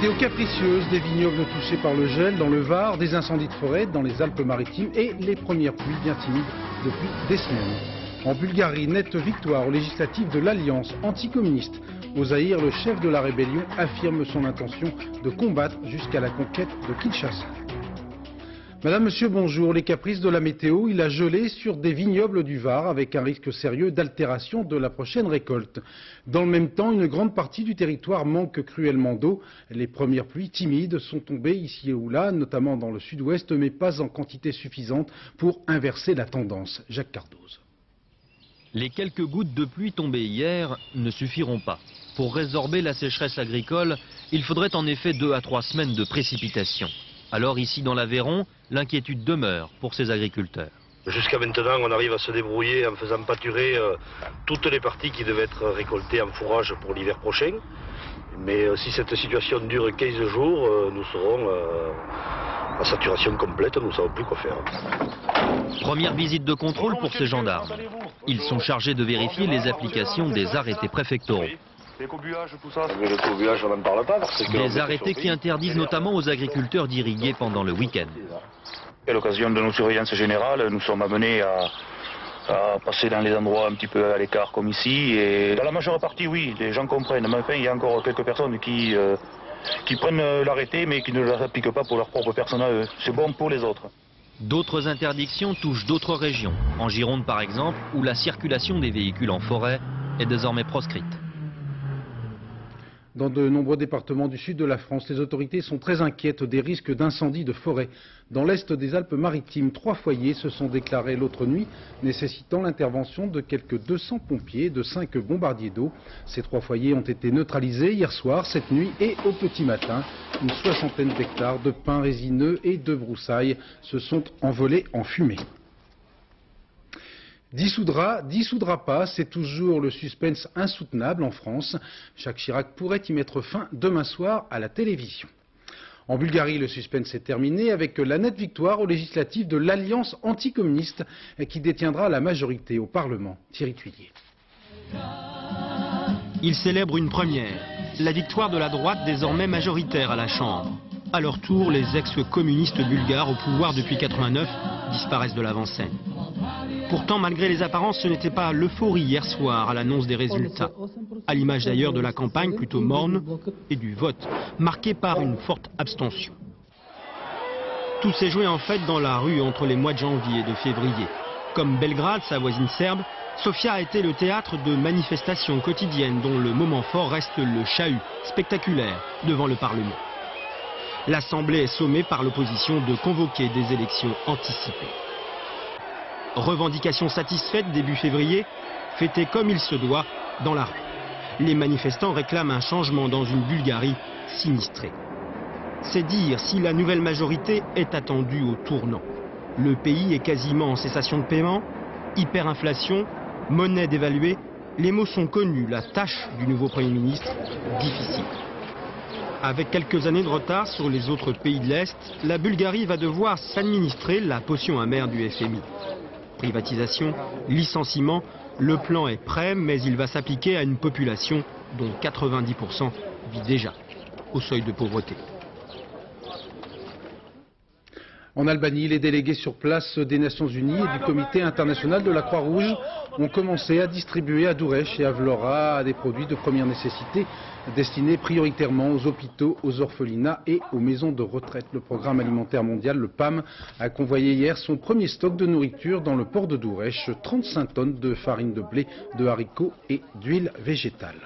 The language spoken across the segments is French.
Météo capricieuse, des vignobles touchés par le gel dans le Var, des incendies de forêt dans les Alpes-Maritimes et les premières pluies bien timides depuis des semaines. En Bulgarie, nette victoire aux législatives de l'Alliance anticommuniste. Au Zaïre, le chef de la rébellion affirme son intention de combattre jusqu'à la conquête de Kinshasa. Madame, monsieur, bonjour. Les caprices de la météo, il a gelé sur des vignobles du Var avec un risque sérieux d'altération de la prochaine récolte. Dans le même temps, une grande partie du territoire manque cruellement d'eau. Les premières pluies timides sont tombées ici ou là, notamment dans le sud-ouest, mais pas en quantité suffisante pour inverser la tendance. Jacques Cardoz. Les quelques gouttes de pluie tombées hier ne suffiront pas. Pour résorber la sécheresse agricole, il faudrait en effet 2 à 3 semaines de précipitations. Alors ici dans l'Aveyron, l'inquiétude demeure pour ces agriculteurs. Jusqu'à maintenant, on arrive à se débrouiller en faisant pâturer toutes les parties qui devaient être récoltées en fourrage pour l'hiver prochain. Mais si cette situation dure 15 jours, nous serons à saturation complète, nous ne savons plus quoi faire. Première visite de contrôle pour ces gendarmes. Ils sont chargés de vérifier les applications des arrêtés préfectoraux. L'écobuage, tout ça. Mais l'écobuage, on n'en parle pas. Des arrêtés qui interdisent notamment aux agriculteurs d'irriguer pendant le week-end. À l'occasion de nos surveillances générales, nous sommes amenés à passer dans les endroits un petit peu à l'écart comme ici. Et dans la majeure partie, oui, les gens comprennent. Mais enfin, il y a encore quelques personnes qui prennent l'arrêté mais qui ne l'appliquent pas pour leur propre personne. C'est bon pour les autres. D'autres interdictions touchent d'autres régions. En Gironde par exemple, où la circulation des véhicules en forêt est désormais proscrite. Dans de nombreux départements du sud de la France, les autorités sont très inquiètes des risques d'incendie de forêt. Dans l'est des Alpes-Maritimes, 3 foyers se sont déclarés l'autre nuit, nécessitant l'intervention de quelques 200 pompiers et de 5 bombardiers d'eau. Ces 3 foyers ont été neutralisés hier soir, cette nuit et au petit matin. Une 60aine d'hectares de pins résineux et de broussailles se sont envolés en fumée. Dissoudra pas, c'est toujours le suspense insoutenable en France. Jacques Chirac pourrait y mettre fin demain soir à la télévision. En Bulgarie, le suspense est terminé avec la nette victoire aux législatives de l'Alliance anticommuniste qui détiendra la majorité au Parlement. Thierry Tuillier. Il célèbre une première, la victoire de la droite désormais majoritaire à la Chambre. À leur tour, les ex-communistes bulgares au pouvoir depuis 89 disparaissent de l'avant-scène. Pourtant, malgré les apparences, ce n'était pas l'euphorie hier soir à l'annonce des résultats. À l'image d'ailleurs de la campagne plutôt morne et du vote, marqué par une forte abstention. Tout s'est joué en fait dans la rue entre les mois de janvier et de février. Comme Belgrade, sa voisine serbe, Sofia a été le théâtre de manifestations quotidiennes dont le moment fort reste le chahut spectaculaire devant le Parlement. L'Assemblée est sommée par l'opposition de convoquer des élections anticipées. Revendication satisfaite début février, fêtée comme il se doit dans la rue. Les manifestants réclament un changement dans une Bulgarie sinistrée. C'est dire si la nouvelle majorité est attendue au tournant. Le pays est quasiment en cessation de paiement, hyperinflation, monnaie dévaluée. Les mots sont connus, la tâche du nouveau Premier ministre, difficile. Avec quelques années de retard sur les autres pays de l'Est, la Bulgarie va devoir s'administrer la potion amère du FMI. Privatisation, licenciement, le plan est prêt, mais il va s'appliquer à une population dont 90% vit déjà au seuil de pauvreté. En Albanie, les délégués sur place des Nations Unies et du Comité international de la Croix-Rouge ont commencé à distribuer à Durrës et à Vlora des produits de première nécessité destinés prioritairement aux hôpitaux, aux orphelinats et aux maisons de retraite. Le Programme alimentaire mondial, le PAM, a convoyé hier son premier stock de nourriture dans le port de Durrës, 35 tonnes de farine de blé, de haricots et d'huile végétale.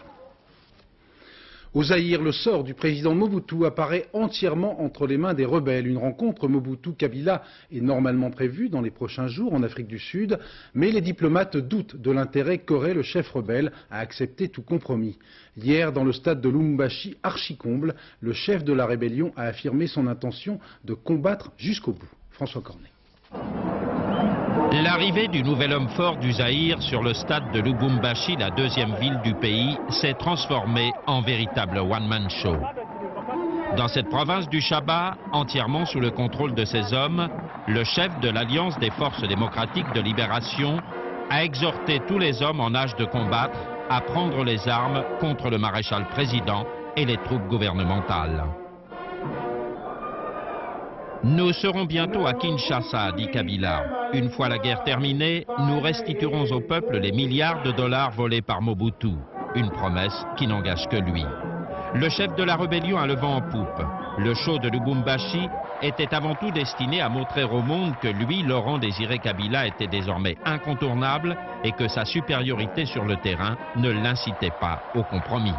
Au Zaïre, le sort du président Mobutu apparaît entièrement entre les mains des rebelles. Une rencontre Mobutu-Kabila est normalement prévue dans les prochains jours en Afrique du Sud, mais les diplomates doutent de l'intérêt qu'aurait le chef rebelle à accepter tout compromis. Hier, dans le stade de Lubumbashi, archi-comble, le chef de la rébellion a affirmé son intention de combattre jusqu'au bout. François Cornet. L'arrivée du nouvel homme fort du Zaïre sur le stade de Lubumbashi, la deuxième ville du pays, s'est transformée en véritable one-man show. Dans cette province du Shaba, entièrement sous le contrôle de ses hommes, le chef de l'Alliance des forces démocratiques de libération a exhorté tous les hommes en âge de combattre à prendre les armes contre le maréchal président et les troupes gouvernementales. Nous serons bientôt à Kinshasa, dit Kabila. Une fois la guerre terminée, nous restituerons au peuple les milliards de dollars volés par Mobutu. Une promesse qui n'engage que lui. Le chef de la rébellion a le vent en poupe. Le show de Lubumbashi était avant tout destiné à montrer au monde que lui, Laurent Désiré Kabila, était désormais incontournable et que sa supériorité sur le terrain ne l'incitait pas au compromis.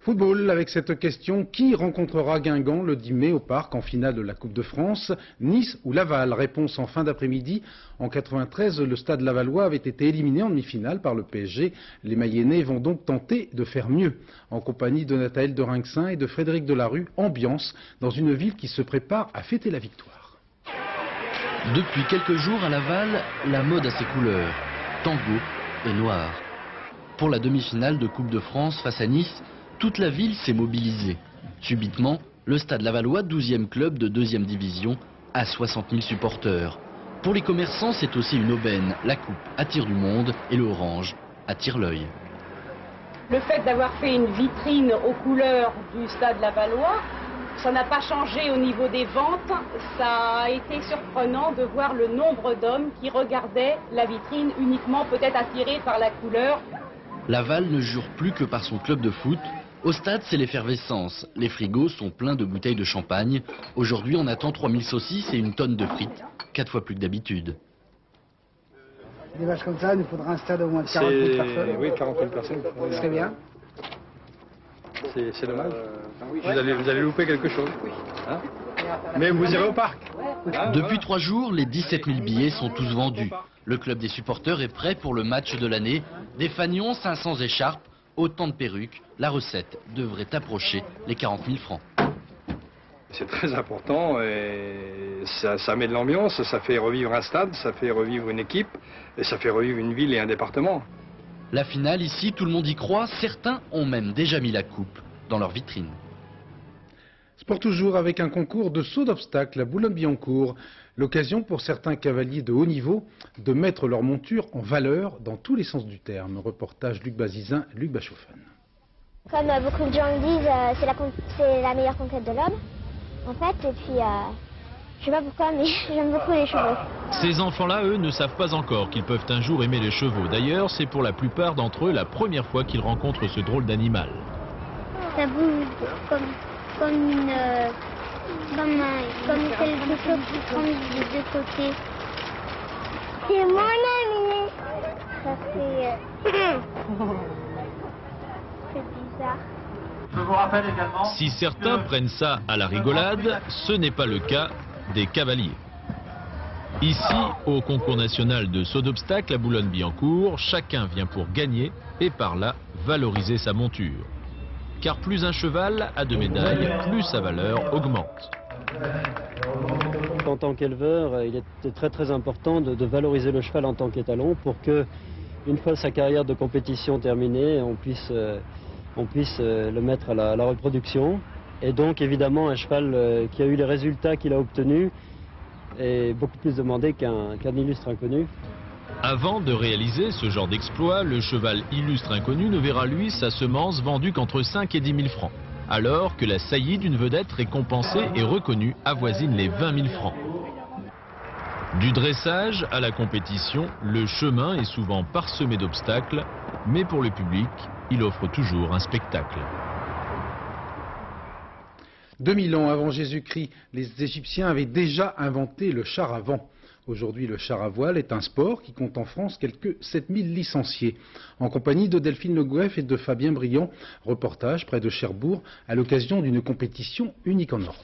Football avec cette question, qui rencontrera Guingamp le 10 mai au Parc en finale de la Coupe de France? Nice ou Laval? Réponse en fin d'après-midi. En 93, le Stade lavallois avait été éliminé en demi-finale par le PSG. Les Mayennais vont donc tenter de faire mieux. En compagnie de Nathaël de Rinxin et de Frédéric Delarue, ambiance dans une ville qui se prépare à fêter la victoire. Depuis quelques jours à Laval, la mode a ses couleurs, tango et noir. Pour la demi-finale de Coupe de France face à Nice, toute la ville s'est mobilisée. Subitement, le Stade lavallois, 12e club de 2e division, a 60 000 supporters. Pour les commerçants, c'est aussi une aubaine. La coupe attire du monde et le orange attire l'œil. Le fait d'avoir fait une vitrine aux couleurs du Stade lavallois, ça n'a pas changé au niveau des ventes. Ça a été surprenant de voir le nombre d'hommes qui regardaient la vitrine uniquement peut-être attirés par la couleur. Laval ne jure plus que par son club de foot. Au stade, c'est l'effervescence. Les frigos sont pleins de bouteilles de champagne. Aujourd'hui, on attend 3000 saucisses et une tonne de frites, 4 fois plus que d'habitude. Des matchs comme ça, il nous faudra un stade au moins de 40 000 personnes. Oui, 40 000 personnes. Ce serait bien. C'est dommage. Vous allez louper quelque chose. Hein? Mais vous irez au parc. Depuis 3 jours, les 17 000 billets sont tous vendus. Le club des supporters est prêt pour le match de l'année. Des fanions, 500 écharpes, autant de perruques. La recette devrait approcher les 40 000 francs. C'est très important et ça met de l'ambiance, ça fait revivre un stade, ça fait revivre une équipe et ça fait revivre une ville et un département. La finale ici, tout le monde y croit. Certains ont même déjà mis la coupe dans leur vitrine. Sport toujours avec un concours de saut d'obstacles à Boulogne-Billancourt. L'occasion pour certains cavaliers de haut niveau de mettre leur monture en valeur dans tous les sens du terme. Reportage Luc Bazizin, Luc Bachofen. Comme beaucoup de gens le disent, c'est la meilleure conquête de l'homme, en fait, et puis je sais pas pourquoi, mais j'aime beaucoup les chevaux. Ces enfants-là, eux, ne savent pas encore qu'ils peuvent un jour aimer les chevaux. D'ailleurs, c'est pour la plupart d'entre eux la première fois qu'ils rencontrent ce drôle d'animal. Ça bouge comme quelque chose qui tombe des deux côtés. C'est mon ami. Ça fait... c'est bizarre. Je vous rappelle également... Si certains prennent ça à la rigolade, ce n'est pas le cas des cavaliers. Ici, au concours national de saut d'obstacles à Boulogne-Billancourt, chacun vient pour gagner et par là valoriser sa monture. Car plus un cheval a de médailles, plus sa valeur augmente. En tant qu'éleveur, il est très important de valoriser le cheval en tant qu'étalon pour que, une fois sa carrière de compétition terminée, on puisse le mettre à la reproduction. Et donc évidemment un cheval qui a eu les résultats qu'il a obtenus est beaucoup plus demandé qu'un illustre inconnu. Avant de réaliser ce genre d'exploit, le cheval illustre inconnu ne verra lui sa semence vendue qu'entre 5 et 10 000 francs. Alors que la saillie d'une vedette récompensée et reconnue avoisine les 20 000 francs. Du dressage à la compétition, le chemin est souvent parsemé d'obstacles, mais pour le public, il offre toujours un spectacle. 2000 ans avant Jésus-Christ, les Égyptiens avaient déjà inventé le char à vent. Aujourd'hui, le char à voile est un sport qui compte en France quelques 7000 licenciés. En compagnie de Delphine Le Goeff et de Fabien Briand, reportage près de Cherbourg à l'occasion d'une compétition unique en Europe.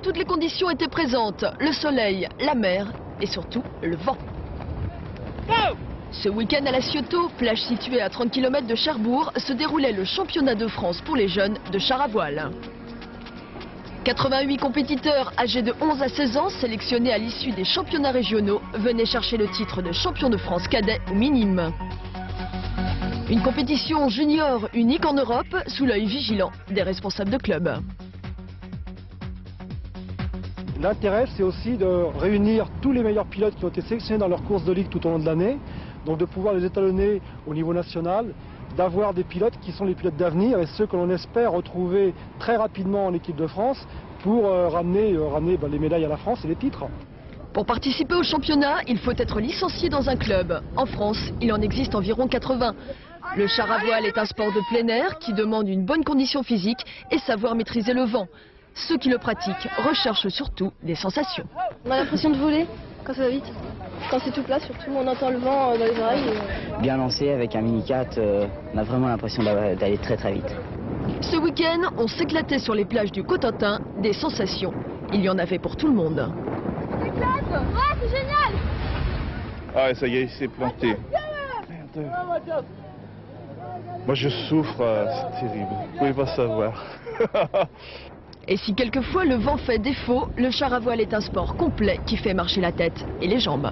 Toutes les conditions étaient présentes, le soleil, la mer et surtout le vent. Ce week-end à La Cioto, plage située à 30 km de Cherbourg, se déroulait le championnat de France pour les jeunes de char à voile. 88 compétiteurs âgés de 11 à 16 ans, sélectionnés à l'issue des championnats régionaux, venaient chercher le titre de champion de France cadet ou minime. Une compétition junior unique en Europe, sous l'œil vigilant des responsables de club. L'intérêt, c'est aussi de réunir tous les meilleurs pilotes qui ont été sélectionnés dans leurs courses de ligue tout au long de l'année, donc de pouvoir les étalonner au niveau national, d'avoir des pilotes qui sont les pilotes d'avenir et ceux que l'on espère retrouver très rapidement en équipe de France pour ramener les médailles à la France et les titres. Pour participer au championnat, il faut être licencié dans un club. En France, il en existe environ 80. Le char à voile est un sport de plein air qui demande une bonne condition physique et savoir maîtriser le vent. Ceux qui le pratiquent recherchent surtout des sensations. On a l'impression de voler quand ça va vite. Quand c'est tout plat surtout, on entend le vent dans les oreilles. Bien lancé avec un mini-4, on a vraiment l'impression d'aller très très vite. Ce week-end, on s'éclatait sur les plages du Cotentin, des sensations. Il y en avait pour tout le monde. Ouais, c'est génial! Ah, ça y est, il s'est planté. Merde. Moi, je souffre, c'est terrible. Vous pouvez pas savoir. Et si quelquefois le vent fait défaut, le char à voile est un sport complet qui fait marcher la tête et les jambes.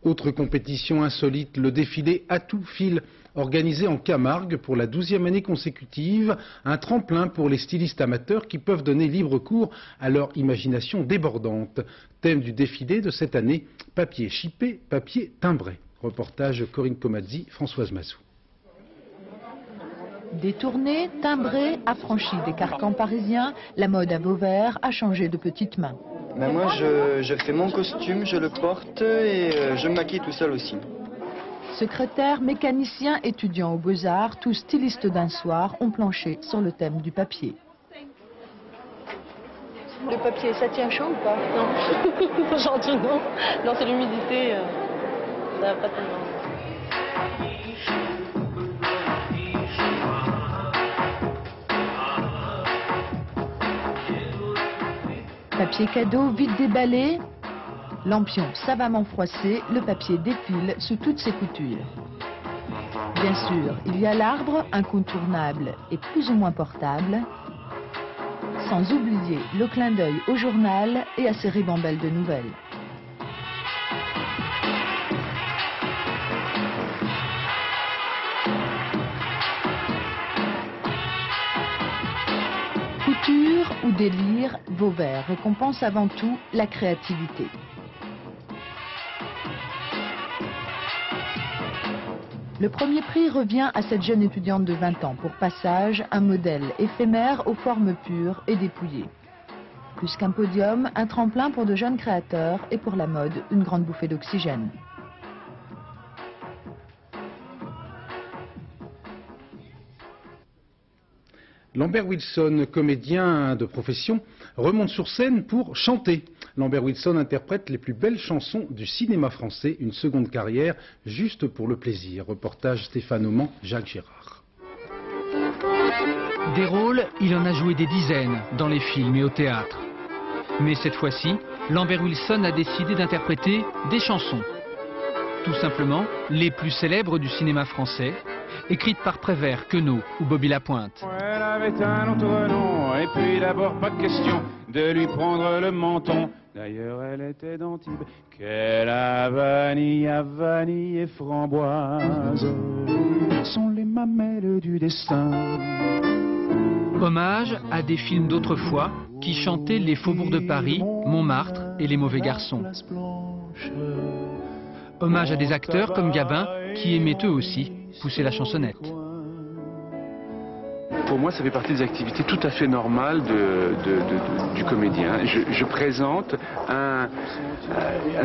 Autre compétition insolite, le défilé à tout fil, organisé en Camargue pour la 12e année consécutive, un tremplin pour les stylistes amateurs qui peuvent donner libre cours à leur imagination débordante. Thème du défilé de cette année, papier chippé, papier timbré. Reportage Corinne Comazzi, Françoise Massou. Détournée, timbrée, affranchie des carcans parisiens, la mode à Vauvert a changé de petites mains. Ben moi, je fais mon costume, je le porte et je me maquille tout seul aussi. Secrétaire, mécanicien, étudiant aux Beaux-Arts, tous stylistes d'un soir ont planché sur le thème du papier. Le papier, ça tient chaud ou pas? Non. Gentil, non. Non, c'est l'humidité. Ça va pas tellement. Papier cadeau vite déballé, lampion savamment froissé, le papier défile sous toutes ses coutures. Bien sûr, il y a l'arbre, incontournable et plus ou moins portable, sans oublier le clin d'œil au journal et à ses ribambelles de nouvelles. Couture ou délire, Vauvert récompense avant tout la créativité. Le premier prix revient à cette jeune étudiante de 20 ans pour Passage, un modèle éphémère aux formes pures et dépouillées. Plus qu'un podium, un tremplin pour de jeunes créateurs et pour la mode, une grande bouffée d'oxygène. Lambert Wilson, comédien de profession, remonte sur scène pour chanter. Lambert Wilson interprète les plus belles chansons du cinéma français, une seconde carrière juste pour le plaisir. Reportage Stéphane Auman, Jacques Gérard. Des rôles, il en a joué des dizaines dans les films et au théâtre. Mais cette fois-ci, Lambert Wilson a décidé d'interpréter des chansons. Tout simplement, les plus célèbres du cinéma français, écrites par Prévert, Queneau ou Bobby Lapointe. Elle avait un autre nom, et puis d'abord pas de question de lui prendre le menton. D'ailleurs elle était d'Antibes, qu'elle a vanille et framboise, sont les mamelles du destin. Hommage à des films d'autrefois qui chantaient les faubourgs de Paris, Montmartre et Les Mauvais Garçons. Hommage à des acteurs comme Gabin qui aimaient eux aussi pousser la chansonnette. Pour moi, ça fait partie des activités tout à fait normales du comédien. Je présente un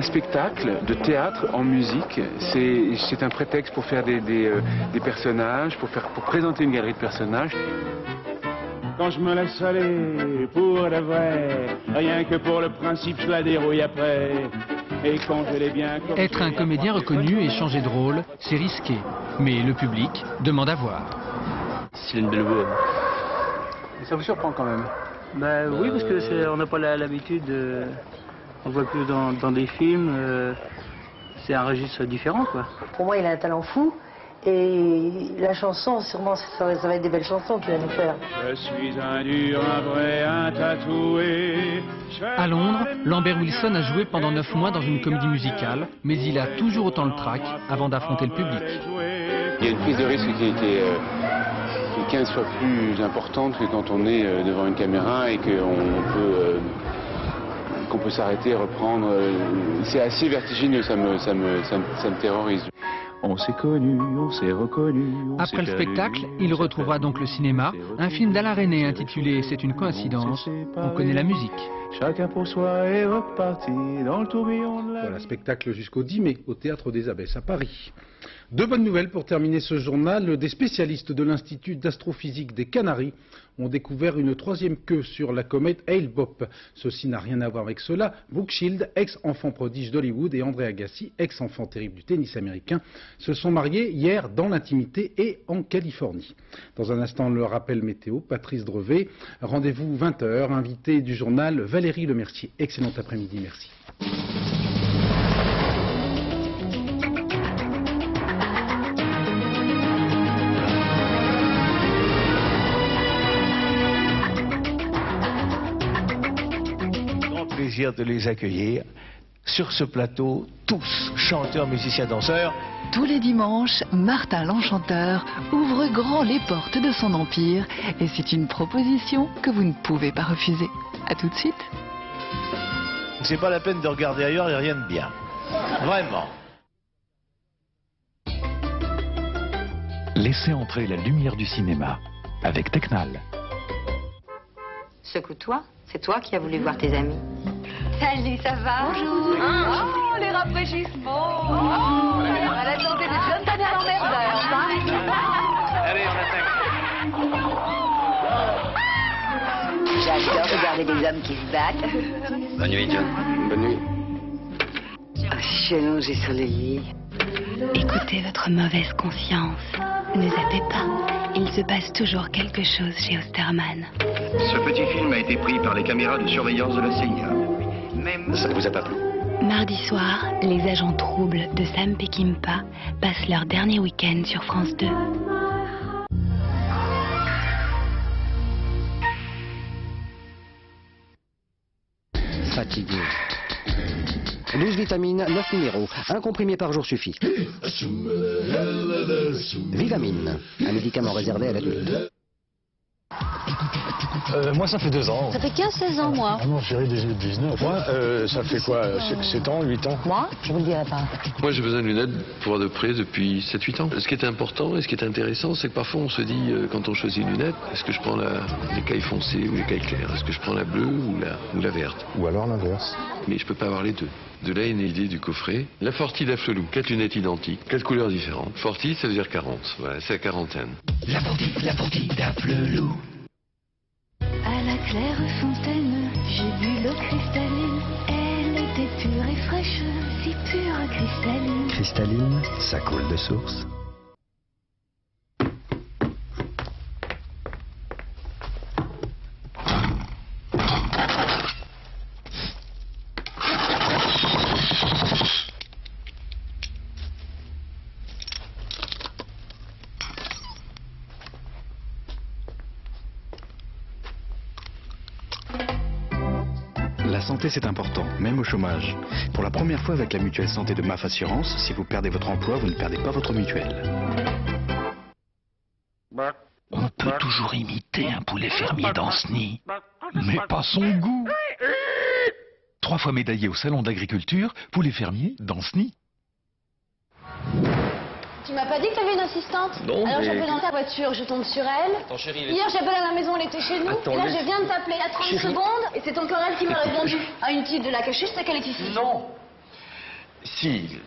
spectacle de théâtre en musique. C'est un prétexte pour faire des personnages, pour présenter une galerie de personnages. Quand je me laisse aller pour de vrai, rien que pour le principe, je la dérouille après. Et quand je l'ai bien... Être un comédien reconnu et changer de rôle, c'est risqué. Mais le public demande à voir. Céline Bellevaux. Ça vous surprend quand même? Oui, parce que on n'a pas l'habitude, on voit plus dans des films, c'est un registre différent quoi. Pour moi il a un talent fou et la chanson sûrement ça va être des belles chansons qu'il va nous faire. Je suis un dur, un vrai, un tatoué. À Londres, Lambert Wilson a joué pendant 9 mois dans une comédie musicale, mais il a toujours autant le trac avant d'affronter le public. Il y a une prise de risque qui a été 15 fois plus importante que quand on est devant une caméra et qu'on peut qu'on peut s'arrêter, reprendre. C'est assez vertigineux, ça me terrorise. On s'est connus, on s'est reconnus. Après le spectacle, il retrouvera donc le cinéma, un film d'Alain Resnais intitulé « C'est une coïncidence ». On connaît la musique. Chacun pour soi est reparti dans le tourbillon de la... Voilà, spectacle jusqu'au 10 mai au Théâtre des Abbesses à Paris. Deux bonnes nouvelles pour terminer ce journal. Des spécialistes de l'Institut d'astrophysique des Canaries ont découvert une troisième queue sur la comète Hale-Bopp. Ceci n'a rien à voir avec cela. Brooke Shields, ex-enfant prodige d'Hollywood, et André Agassi, ex-enfant terrible du tennis américain, se sont mariés hier dans l'intimité et en Californie. Dans un instant, le rappel météo, Patrice Drevet. Rendez-vous 20h, invité du journal Valérie Lemercier. Excellent après-midi, merci. Plaisir de les accueillir sur ce plateau, tous chanteurs, musiciens, danseurs. Tous les dimanches, Martin l'Enchanteur ouvre grand les portes de son empire et c'est une proposition que vous ne pouvez pas refuser. À tout de suite. C'est pas la peine de regarder ailleurs, il n'y a rien de bien. Vraiment. Laissez entrer la lumière du cinéma avec Tecnal. Secoue-toi, c'est toi qui as voulu voir tes amis. Salut, ça va? Bonjour. Oh, les rafraîchissements. Oh, à la santé de John Tanner l'emmerdeur. Allez, on attaque. J'adore regarder des hommes qui se battent. Bonne nuit, John. Bonne nuit. Je suis allongée sur le lit. Écoutez votre mauvaise conscience. Ne zappez pas. Il se passe toujours quelque chose chez Osterman. Ce petit film a été pris par les caméras de surveillance de la CIA. Ça ne vous a pas plu? Mardi soir, les agents troubles de Sam Peckinpah passent leur dernier week-end sur France 2. Fatigué. 12 vitamines, 9 minéraux. Un comprimé par jour suffit. Vivamine, un médicament réservé à l'adulte. Moi, ça fait 2 ans. Ça fait 15-16 ans, moi. Ah non, chérie, 19. Moi, ça fait quoi 7 ans, 8 ans? Moi, je vous le dirai pas. Moi, j'ai besoin de lunettes pour voir de près depuis 7-8 ans. Ce qui est important et ce qui est intéressant, c'est que parfois on se dit, quand on choisit une lunette, est-ce que je prends l'écaille foncée ou l'écaille claire? Est-ce que je prends la bleue ou la verte? Ou alors l'inverse. Mais je peux pas avoir les deux. De là une idée du coffret. La Forti d'Afflelou, 4 lunettes identiques, 4 couleurs différentes. Forti, ça veut dire 40. Voilà, c'est la quarantaine. La Forti d'Afflelou. À la claire fontaine, j'ai bu l'eau cristalline. Elle était pure et fraîche, si pure cristalline. Cristalline, ça coule de source. La santé, c'est important, même au chômage. Pour la première fois avec la mutuelle santé de MAF Assurance, si vous perdez votre emploi, vous ne perdez pas votre mutuelle. On peut toujours imiter un poulet fermier dans ce nid, mais pas son goût. 3 fois médaillé au salon d'agriculture, poulet fermier dans ce nid. Tu m'as pas dit que t'avais une assistante? Non, alors mais... j'appelle dans ta voiture, je tombe sur elle. Attends, chérie, Hier j'appelle à la maison, elle était chez nous. Attends, et là laisse... je viens de t'appeler à 30 chérie. secondes et c'est encore elle qui m'a répondu. Ah, inutile de la cacher, je sais qu'elle est ici. Non. Si.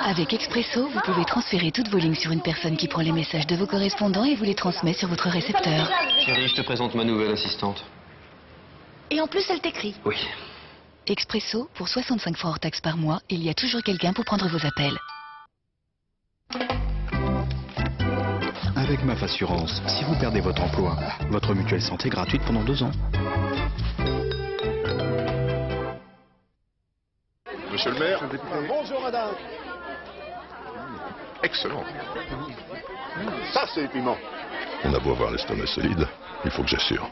Avec Expresso, vous pouvez transférer toutes vos lignes sur une personne qui prend les messages de vos correspondants et vous les transmet sur votre récepteur. Chérie, je te présente ma nouvelle assistante. Et en plus elle t'écrit. Oui. Expresso, pour 65 francs hors taxe par mois, il y a toujours quelqu'un pour prendre vos appels. Avec MAF Assurance, si vous perdez votre emploi, votre mutuelle santé est gratuite pendant 2 ans. Monsieur le maire. Bonjour madame. Excellent. Ça, c'est les piments. On a beau avoir l'estomac solide, il faut que j'assure.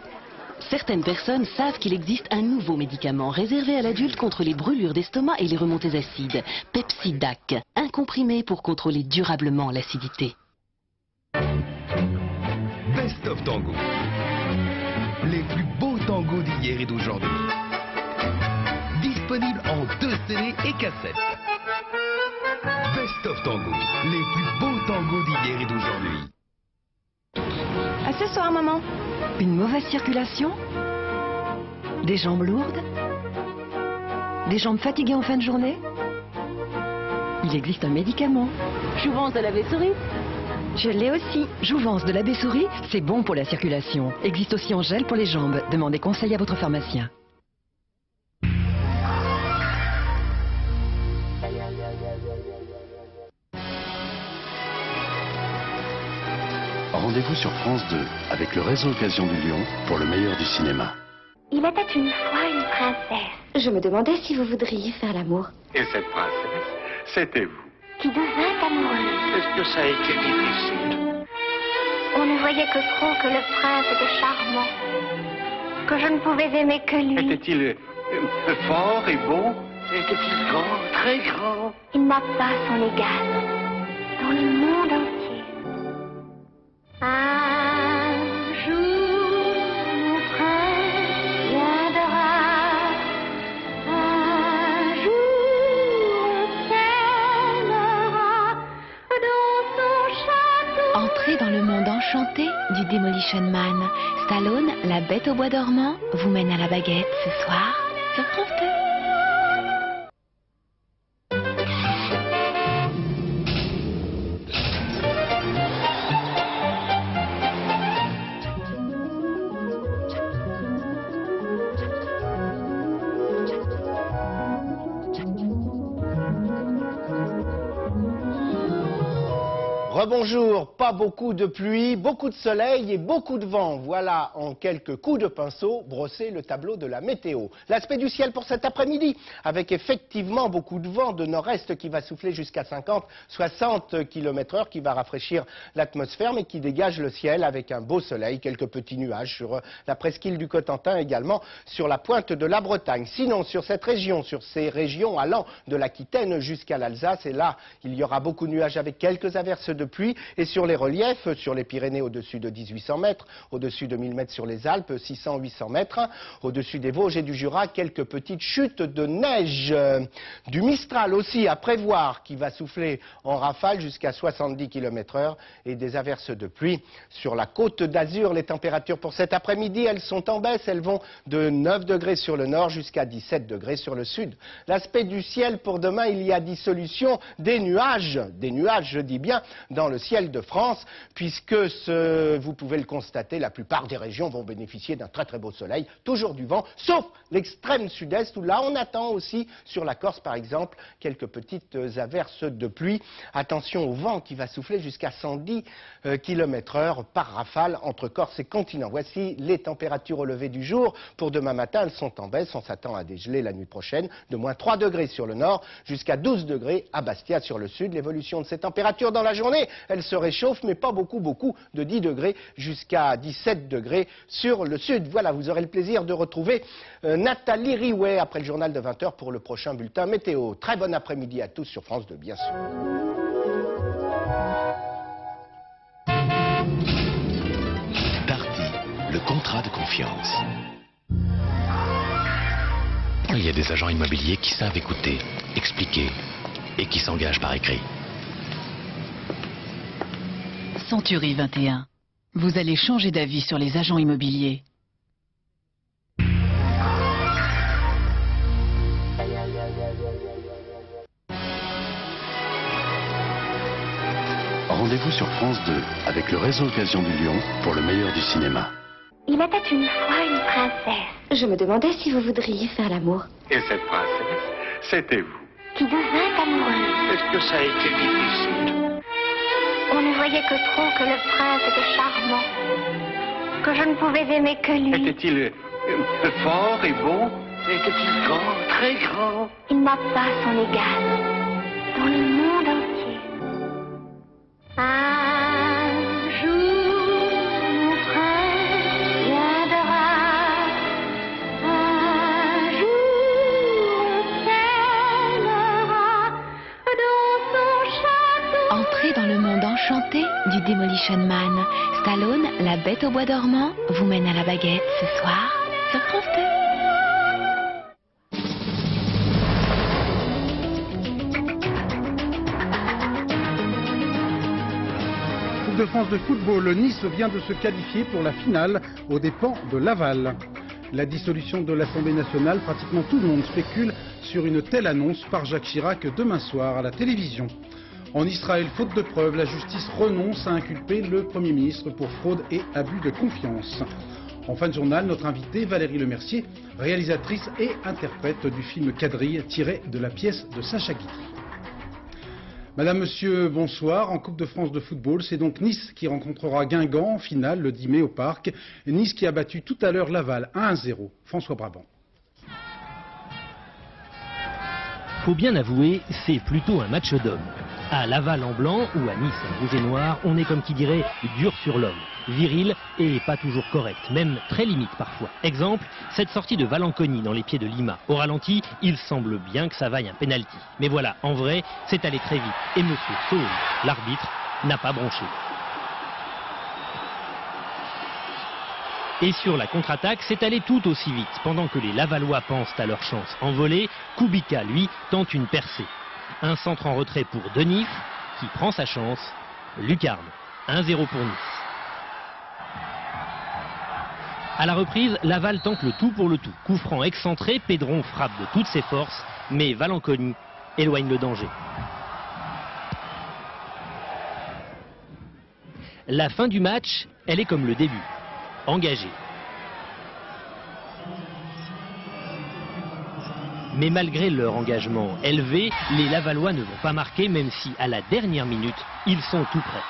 Certaines personnes savent qu'il existe un nouveau médicament réservé à l'adulte contre les brûlures d'estomac et les remontées acides. Pepsidac, un comprimé pour contrôler durablement l'acidité. Best of Tango. Les plus beaux tangos d'hier et d'aujourd'hui. disponible en 2 CD et cassettes. Best of Tango, les plus beaux tangos d'hier et d'aujourd'hui. À ce soir, maman. Une mauvaise circulation? Des jambes lourdes? Des jambes fatiguées en fin de journée? Il existe un médicament. Jouvence de la Baie-Souris. Je l'ai aussi. Jouvence de la Baie-Souris, c'est bon pour la circulation. Existe aussi en gel pour les jambes. Demandez conseil à votre pharmacien. Rendez-vous sur France 2 avec le réseau Occasion du Lion pour le meilleur du cinéma. Il était une fois une princesse. Je me demandais si vous voudriez faire l'amour. Et cette princesse, c'était vous. Qui devint amoureuse. Est-ce que ça a été difficile? On ne voyait que trop que le prince était charmant. Que je ne pouvais aimer que lui. Était-il fort et beau? Était-il grand, très grand? Il n'a pas son égal dans le monde entier. Un jour, mon prince viendra. Un jour, on s'aimera dans son château. Entrez dans le monde enchanté du Demolition Man. Stallone, la bête au bois dormant, vous mène à la baguette ce soir sur France 2. Rebonjour, pas beaucoup de pluie, beaucoup de soleil et beaucoup de vent. Voilà en quelques coups de pinceau brossé le tableau de la météo. L'aspect du ciel pour cet après-midi, avec effectivement beaucoup de vent de nord-est qui va souffler jusqu'à 50-60 km/h, qui va rafraîchir l'atmosphère, mais qui dégage le ciel avec un beau soleil, quelques petits nuages sur la presqu'île du Cotentin, également sur la pointe de la Bretagne. Sinon, sur cette région, sur ces régions allant de l'Aquitaine jusqu'à l'Alsace, et là, il y aura beaucoup de nuages avec quelques averses de pluie, et sur les reliefs, sur les Pyrénées au-dessus de 1800 mètres, au-dessus de 1000 mètres sur les Alpes, 600-800 mètres, au-dessus des Vosges et du Jura, quelques petites chutes de neige. Du Mistral aussi à prévoir, qui va souffler en rafale jusqu'à 70 km/h, et des averses de pluie. Sur la côte d'Azur, les températures pour cet après-midi, elles sont en baisse, elles vont de 9 degrés sur le nord jusqu'à 17 degrés sur le sud. L'aspect du ciel pour demain, il y a dissolution des nuages, je dis bien, dans le ciel de France, puisque vous pouvez le constater, la plupart des régions vont bénéficier d'un très très beau soleil, toujours du vent, sauf l'extrême sud-est, où là on attend aussi, sur la Corse par exemple, quelques petites averses de pluie. Attention au vent qui va souffler jusqu'à 110 km/h par rafale entre Corse et continent. Voici les températures au lever du jour. Pour demain matin, elles sont en baisse, on s'attend à des gelées la nuit prochaine, de moins 3 degrés sur le nord, jusqu'à 12 degrés à Bastia sur le sud. L'évolution de ces températures dans la journée, elle se réchauffe, mais pas beaucoup, de 10 degrés jusqu'à 17 degrés sur le sud. Voilà, vous aurez le plaisir de retrouver Nathalie Riouet après le journal de 20h pour le prochain bulletin météo. Très bon après-midi à tous sur France 2, bien sûr. Darty, le contrat de confiance. Il y a des agents immobiliers qui savent écouter, expliquer et qui s'engagent par écrit. Century 21. Vous allez changer d'avis sur les agents immobiliers. Rendez-vous sur France 2 avec le réseau Occasion du Lion pour le meilleur du cinéma. Il était une fois une princesse. Je me demandais si vous voudriez faire l'amour. Et cette princesse, c'était vous. Qui devint amoureuse. Est-ce que ça a été difficile? On ne voyait que trop que le prince était charmant. Que je ne pouvais aimer que lui. Était-il fort et beau? Était-il grand, très grand? Il n'a pas son égal dans le monde entier. Un jour, mon prince viendra. Un jour, on s'aimera dans son château. Entrez dans le monde enchanté du Demolition Man. Stallone, la bête au bois dormant, vous mène à la baguette ce soir sur France 2. France de football, Nice vient de se qualifier pour la finale aux dépens de Laval. La dissolution de l'Assemblée nationale, pratiquement tout le monde spécule sur une telle annonce par Jacques Chirac demain soir à la télévision. En Israël, faute de preuves, la justice renonce à inculper le Premier ministre pour fraude et abus de confiance. En fin de journal, notre invitée Valérie Lemercier, réalisatrice et interprète du film Quadrille tiré de la pièce de Sacha Guitry. Madame, Monsieur, bonsoir. En Coupe de France de football, c'est donc Nice qui rencontrera Guingamp en finale le 10 mai au Parc. Nice qui a battu tout à l'heure Laval 1-0. François Brabant. Faut bien avouer, c'est plutôt un match d'hommes. À Laval en blanc ou à Nice en rouge et noir, on est comme qui dirait dur sur l'homme, viril et pas toujours correct, même très limite parfois. Exemple, cette sortie de Valanconi dans les pieds de Lima. Au ralenti, il semble bien que ça vaille un pénalty. Mais voilà, en vrai, c'est allé très vite. Et monsieur Saul, l'arbitre, n'a pas bronché. Et sur la contre-attaque, c'est allé tout aussi vite. Pendant que les Lavallois pensent à leur chance en volée, Kubica, lui, tente une percée. Un centre en retrait pour Denif, qui prend sa chance. Lucarne, 1-0 pour Nice. À la reprise, Laval tente le tout pour le tout. Coup franc excentré, Pedron frappe de toutes ses forces, mais Valanconi éloigne le danger. La fin du match, elle est comme le début. Engagé. Mais malgré leur engagement élevé, les Lavallois ne vont pas marquer, même si à la dernière minute, ils sont tout prêts.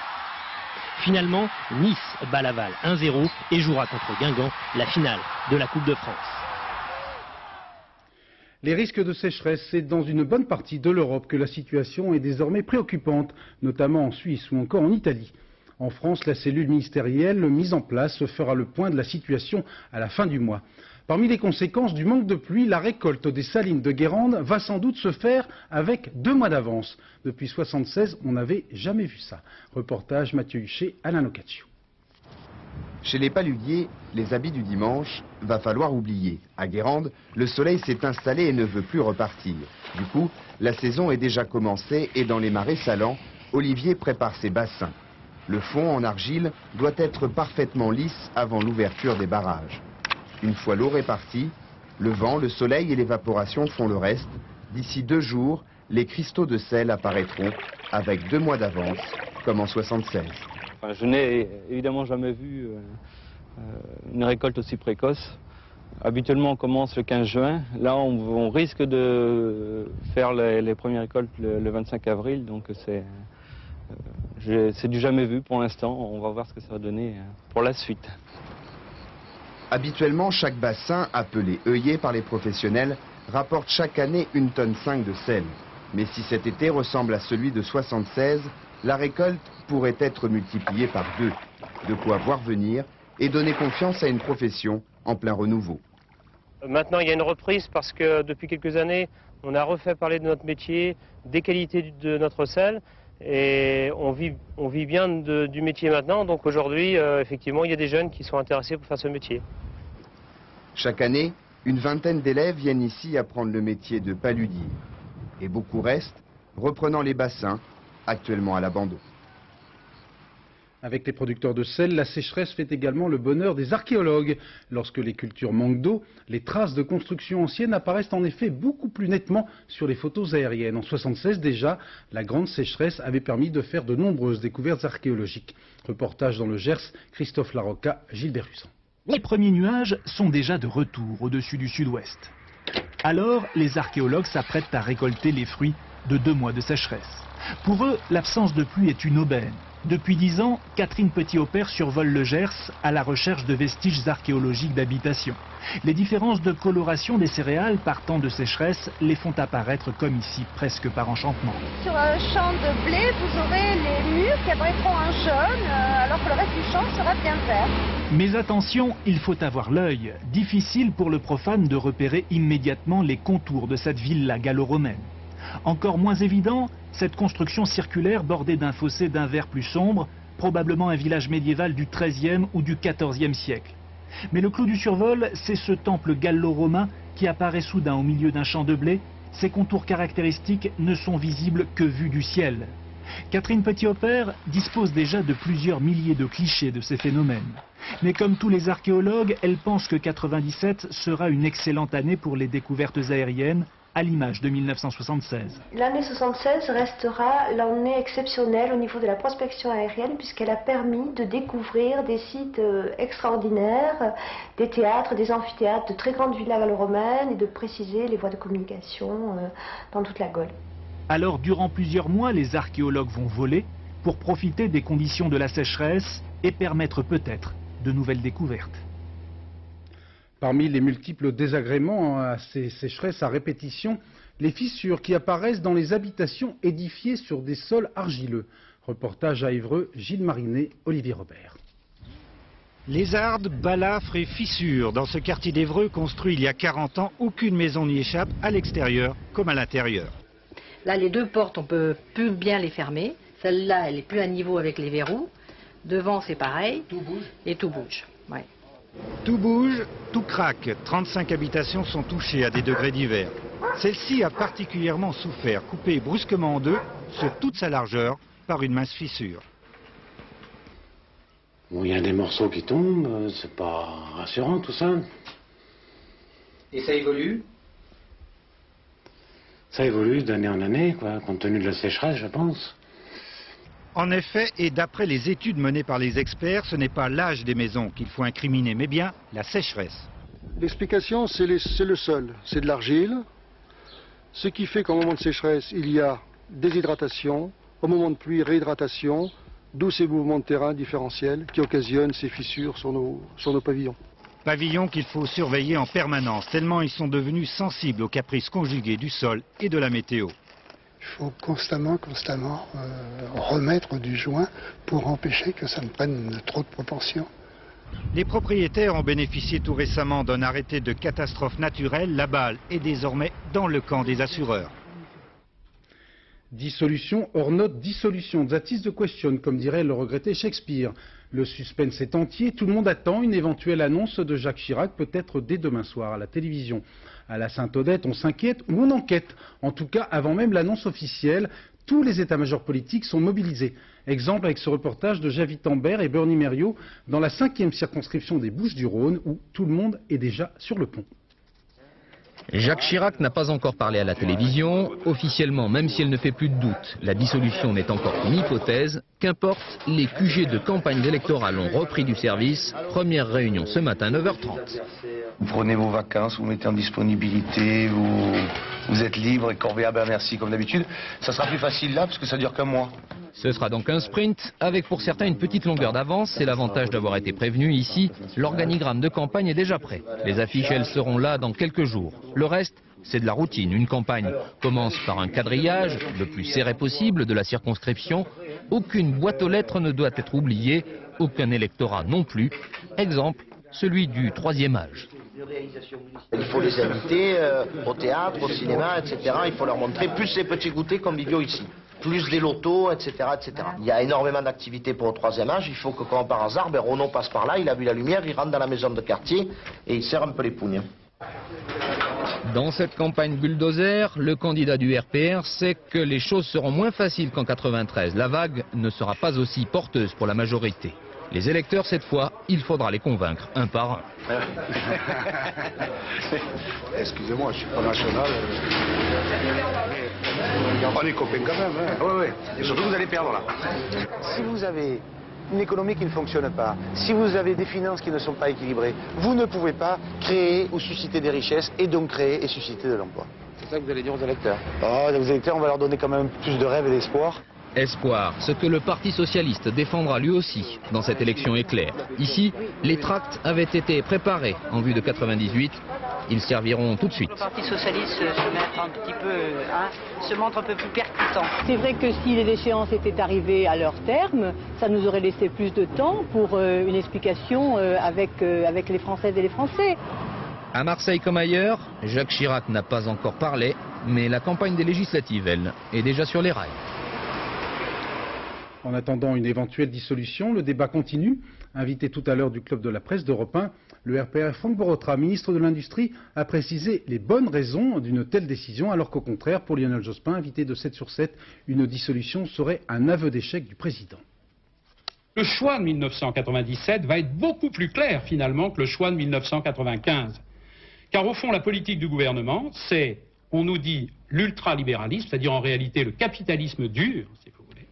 Finalement, Nice bat Laval 1-0 et jouera contre Guingamp la finale de la Coupe de France. Les risques de sécheresse, c'est dans une bonne partie de l'Europe que la situation est désormais préoccupante, notamment en Suisse ou encore en Italie. En France, la cellule ministérielle mise en place fera le point de la situation à la fin du mois. Parmi les conséquences du manque de pluie, la récolte des salines de Guérande va sans doute se faire avec 2 mois d'avance. Depuis 1976, on n'avait jamais vu ça. Reportage Mathieu Huchet, Alain Locaccio. Chez les paludiers, les habits du dimanche, va falloir oublier. À Guérande, le soleil s'est installé et ne veut plus repartir. Du coup, la saison est déjà commencée et dans les marais salants, Olivier prépare ses bassins. Le fond en argile doit être parfaitement lisse avant l'ouverture des barrages. Une fois l'eau répartie, le vent, le soleil et l'évaporation font le reste. D'ici 2 jours, les cristaux de sel apparaîtront avec 2 mois d'avance, comme en 1976. Enfin, je n'ai évidemment jamais vu une récolte aussi précoce. Habituellement, on commence le 15 juin. Là, on risque de faire les premières récoltes le 25 avril, donc c'est du jamais vu pour l'instant. On va voir ce que ça va donner pour la suite. Habituellement, chaque bassin, appelé œillet par les professionnels, rapporte chaque année 1,5 tonne de sel. Mais si cet été ressemble à celui de 1976, la récolte pourrait être multipliée par 2. De quoi voir venir et donner confiance à une profession en plein renouveau. Maintenant, il y a une reprise parce que depuis quelques années, on a refait parler de notre métier, des qualités de notre sel. Et on vit bien du métier maintenant, donc aujourd'hui, effectivement, il y a des jeunes qui sont intéressés pour faire ce métier. Chaque année, une vingtaine d'élèves viennent ici apprendre le métier de paludier. Et beaucoup restent, reprenant les bassins, actuellement à l'abandon. Avec les producteurs de sel, la sécheresse fait également le bonheur des archéologues. Lorsque les cultures manquent d'eau, les traces de constructions anciennes apparaissent en effet beaucoup plus nettement sur les photos aériennes. En 1976 déjà, la grande sécheresse avait permis de faire de nombreuses découvertes archéologiques. Reportage dans le Gers, Christophe Larocca, Gilbert Russan. Les premiers nuages sont déjà de retour au-dessus du sud-ouest. Alors, les archéologues s'apprêtent à récolter les fruits de 2 mois de sécheresse. Pour eux, l'absence de pluie est une aubaine. Depuis 10 ans, Catherine Petit-Aupert survole le Gers à la recherche de vestiges archéologiques d'habitation. Les différences de coloration des céréales partant de sécheresse les font apparaître comme ici, presque par enchantement. Sur un champ de blé, vous aurez les mûres qui apparaîtront en jaune, alors que le reste du champ sera bien vert. Mais attention, il faut avoir l'œil. Difficile pour le profane de repérer immédiatement les contours de cette villa gallo-romaine. Encore moins évident, cette construction circulaire bordée d'un fossé d'un vert plus sombre, probablement un village médiéval du XIIIe ou du XIVe siècle. Mais le clou du survol, c'est ce temple gallo-romain qui apparaît soudain au milieu d'un champ de blé. Ses contours caractéristiques ne sont visibles que vus du ciel. Catherine Petit-Aupert dispose déjà de plusieurs milliers de clichés de ces phénomènes. Mais comme tous les archéologues, elle pense que 97 sera une excellente année pour les découvertes aériennes, à l'image de 1976. L'année 76 restera l'année exceptionnelle au niveau de la prospection aérienne puisqu'elle a permis de découvrir des sites extraordinaires, des théâtres, des amphithéâtres, de très grandes villas gallo-romaines et de préciser les voies de communication dans toute la Gaule. Alors durant plusieurs mois, les archéologues vont voler pour profiter des conditions de la sécheresse et permettre peut-être de nouvelles découvertes. Parmi les multiples désagréments à ces sécheresses à répétition, les fissures qui apparaissent dans les habitations édifiées sur des sols argileux. Reportage à Évreux, Gilles Marinet, Olivier Robert. Lézardes, balafres et fissures. Dans ce quartier d'Évreux construit il y a 40 ans, aucune maison n'y échappe, à l'extérieur comme à l'intérieur. Là, les deux portes, on peut plus bien les fermer. Celle-là, elle est plus à niveau avec les verrous. Devant, c'est pareil. Tout bouge. Et tout bouge. Ouais. Tout bouge, tout craque. 35 habitations sont touchées à des degrés divers. Celle-ci a particulièrement souffert, coupée brusquement en deux, sur toute sa largeur, par une mince fissure. Bon, il y a des morceaux qui tombent, c'est pas rassurant tout ça. Et ça évolue? Ça évolue d'année en année, quoi, compte tenu de la sécheresse, je pense. En effet, et d'après les études menées par les experts, ce n'est pas l'âge des maisons qu'il faut incriminer, mais bien la sécheresse. L'explication, c'est le sol, c'est de l'argile, ce qui fait qu'au moment de sécheresse, il y a déshydratation, au moment de pluie, réhydratation, d'où ces mouvements de terrain différentiels qui occasionnent ces fissures sur nos pavillons. Pavillons qu'il faut surveiller en permanence, tellement ils sont devenus sensibles aux caprices conjugués du sol et de la météo. Il faut constamment remettre du joint pour empêcher que ça ne prenne trop de proportions. Les propriétaires ont bénéficié tout récemment d'un arrêté de catastrophe naturelle. La balle est désormais dans le camp des assureurs. Dissolution hors note, dissolution. That is the question, comme dirait le regretté Shakespeare. Le suspense est entier, tout le monde attend une éventuelle annonce de Jacques Chirac, peut-être dès demain soir à la télévision. À la Sainte-Odette, on s'inquiète ou on enquête. En tout cas, avant même l'annonce officielle, tous les états-majors politiques sont mobilisés. Exemple avec ce reportage de Javi Tambert et Bernie Mériot dans la 5e circonscription des Bouches-du-Rhône, où tout le monde est déjà sur le pont. Jacques Chirac n'a pas encore parlé à la télévision. Officiellement, même si elle ne fait plus de doute, la dissolution n'est encore qu'une hypothèse. Qu'importe, les QG de campagne électorale ont repris du service. Première réunion ce matin, 9h30. Vous prenez vos vacances, vous mettez en disponibilité, vous êtes libre et corvéable à merci comme d'habitude. Ça sera plus facile là parce que ça dure qu'un mois. Ce sera donc un sprint, avec pour certains une petite longueur d'avance. C'est l'avantage d'avoir été prévenu ici. L'organigramme de campagne est déjà prêt. Les affiches, elles, seront là dans quelques jours. Le reste, c'est de la routine. Une campagne commence par un quadrillage, le plus serré possible, de la circonscription. Aucune boîte aux lettres ne doit être oubliée, aucun électorat non plus. Exemple, celui du 3e âge. Il faut les inviter au théâtre, au cinéma, etc. Il faut leur montrer plus les petits goûters conviviaux ici. Plus des lotos, etc., etc. Il y a énormément d'activités pour le 3e âge. Il faut que, comme par hasard, Renaud passe par là, il a vu la lumière, il rentre dans la maison de quartier et il serre un peu les pougnes. Dans cette campagne bulldozer, le candidat du RPR sait que les choses seront moins faciles qu'en 93. La vague ne sera pas aussi porteuse pour la majorité. Les électeurs, cette fois, il faudra les convaincre, un par un. Excusez-moi, je suis pas national. On est copains quand même. Hein. Oui, oui. Et surtout, vous allez perdre là. Si vous avez une économie qui ne fonctionne pas, si vous avez des finances qui ne sont pas équilibrées, vous ne pouvez pas créer ou susciter des richesses et donc créer et susciter de l'emploi. C'est ça que vous allez dire aux électeurs. Oh, aux électeurs, on va leur donner quand même plus de rêves et d'espoir. Espoir, ce que le Parti Socialiste défendra lui aussi dans cette élection est clair. Ici, les tracts avaient été préparés en vue de 98. Ils serviront tout de suite. Le Parti Socialiste se montre un peu plus percutant. C'est vrai que si les échéances étaient arrivées à leur terme, ça nous aurait laissé plus de temps pour une explication avec les Françaises et les Français. À Marseille comme ailleurs, Jacques Chirac n'a pas encore parlé, mais la campagne des législatives, elle, est déjà sur les rails. En attendant une éventuelle dissolution, le débat continue. Invité tout à l'heure du Club de la Presse d'Europe 1, Le RPR Franck Borotra, ministre de l'Industrie, a précisé les bonnes raisons d'une telle décision, alors qu'au contraire, pour Lionel Jospin, invité de 7 sur 7, une dissolution serait un aveu d'échec du président. Le choix de 1997 va être beaucoup plus clair finalement que le choix de 1995. Car au fond, la politique du gouvernement, c'est, on nous dit, l'ultralibéralisme, c'est-à-dire en réalité le capitalisme dur, si vous voulez,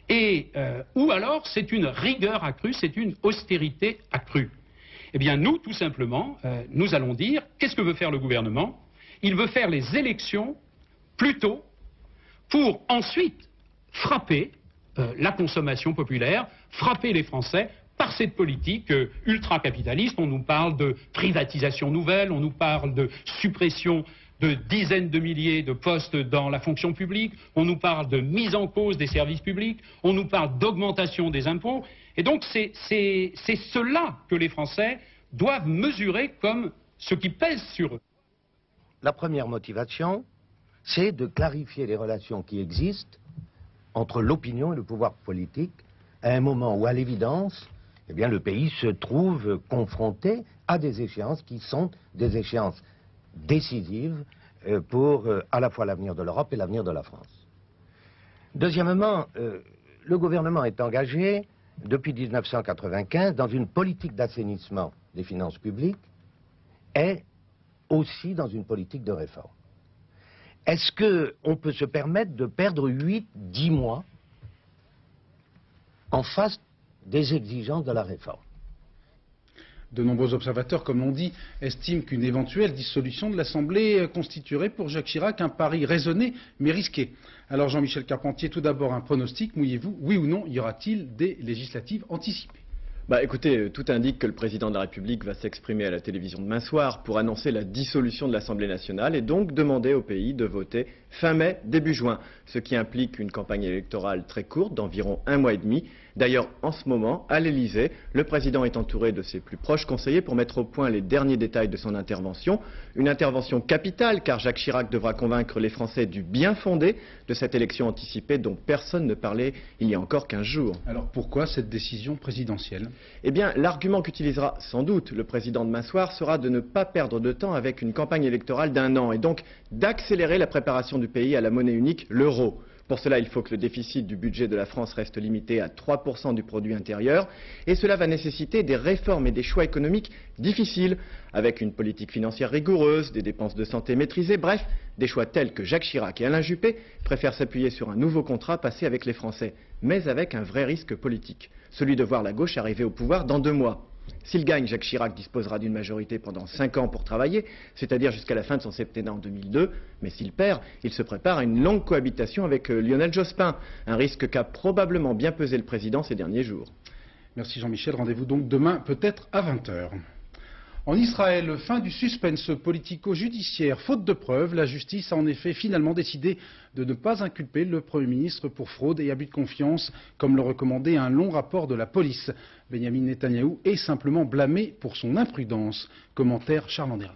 et, ou alors c'est une rigueur accrue, c'est une austérité accrue. Eh bien nous, tout simplement, nous allons dire, qu'est-ce que veut faire le gouvernement? Il veut faire les élections plus tôt pour ensuite frapper la consommation populaire, frapper les Français par cette politique ultra-capitaliste. On nous parle de privatisation nouvelle, on nous parle de suppression de dizaines de milliers de postes dans la fonction publique, on nous parle de mise en cause des services publics, on nous parle d'augmentation des impôts. Et donc c'est cela que les Français doivent mesurer comme ce qui pèse sur eux. La première motivation, c'est de clarifier les relations qui existent entre l'opinion et le pouvoir politique à un moment où, à l'évidence, eh bien, le pays se trouve confronté à des échéances qui sont des échéances décisives pour à la fois l'avenir de l'Europe et l'avenir de la France. Deuxièmement, le gouvernement est engagé depuis 1995 dans une politique d'assainissement des finances publiques et aussi dans une politique de réforme. Est-ce qu'on peut se permettre de perdre 8-10 mois en face des exigences de la réforme? De nombreux observateurs, comme l'on dit, estiment qu'une éventuelle dissolution de l'Assemblée constituerait pour Jacques Chirac un pari raisonné mais risqué. Alors Jean-Michel Carpentier, tout d'abord un pronostic, mouillez-vous, oui ou non, y aura-t-il des législatives anticipées? Écoutez, tout indique que le président de la République va s'exprimer à la télévision demain soir pour annoncer la dissolution de l'Assemblée nationale et donc demander au pays de voter fin mai, début juin, ce qui implique une campagne électorale très courte d'environ 1 mois et demi. D'ailleurs, en ce moment, à l'Élysée, le président est entouré de ses plus proches conseillers pour mettre au point les derniers détails de son intervention. Une intervention capitale, car Jacques Chirac devra convaincre les Français du bien fondé de cette élection anticipée dont personne ne parlait il y a encore 15 jours. Alors pourquoi cette décision présidentielle? Eh bien, l'argument qu'utilisera sans doute le président demain soir sera de ne pas perdre de temps avec une campagne électorale d'1 an et donc d'accélérer la préparation du pays à la monnaie unique, l'euro. Pour cela, il faut que le déficit du budget de la France reste limité à 3% du produit intérieur et cela va nécessiter des réformes et des choix économiques difficiles avec une politique financière rigoureuse, des dépenses de santé maîtrisées, bref, des choix tels que Jacques Chirac et Alain Juppé préfèrent s'appuyer sur un nouveau contrat passé avec les Français, mais avec un vrai risque politique, celui de voir la gauche arriver au pouvoir dans 2 mois. S'il gagne, Jacques Chirac disposera d'une majorité pendant 5 ans pour travailler, c'est-à-dire jusqu'à la fin de son septennat en 2002. Mais s'il perd, il se prépare à une longue cohabitation avec Lionel Jospin, un risque qu'a probablement bien pesé le président ces derniers jours. Merci Jean-Michel, rendez-vous donc demain peut-être à 20 h. En Israël, fin du suspense politico-judiciaire. Faute de preuves, la justice a en effet finalement décidé de ne pas inculper le Premier ministre pour fraude et abus de confiance, comme le recommandait un long rapport de la police. Benyamin Netanyahou est simplement blâmé pour son imprudence. Commentaire Charles Anderlin.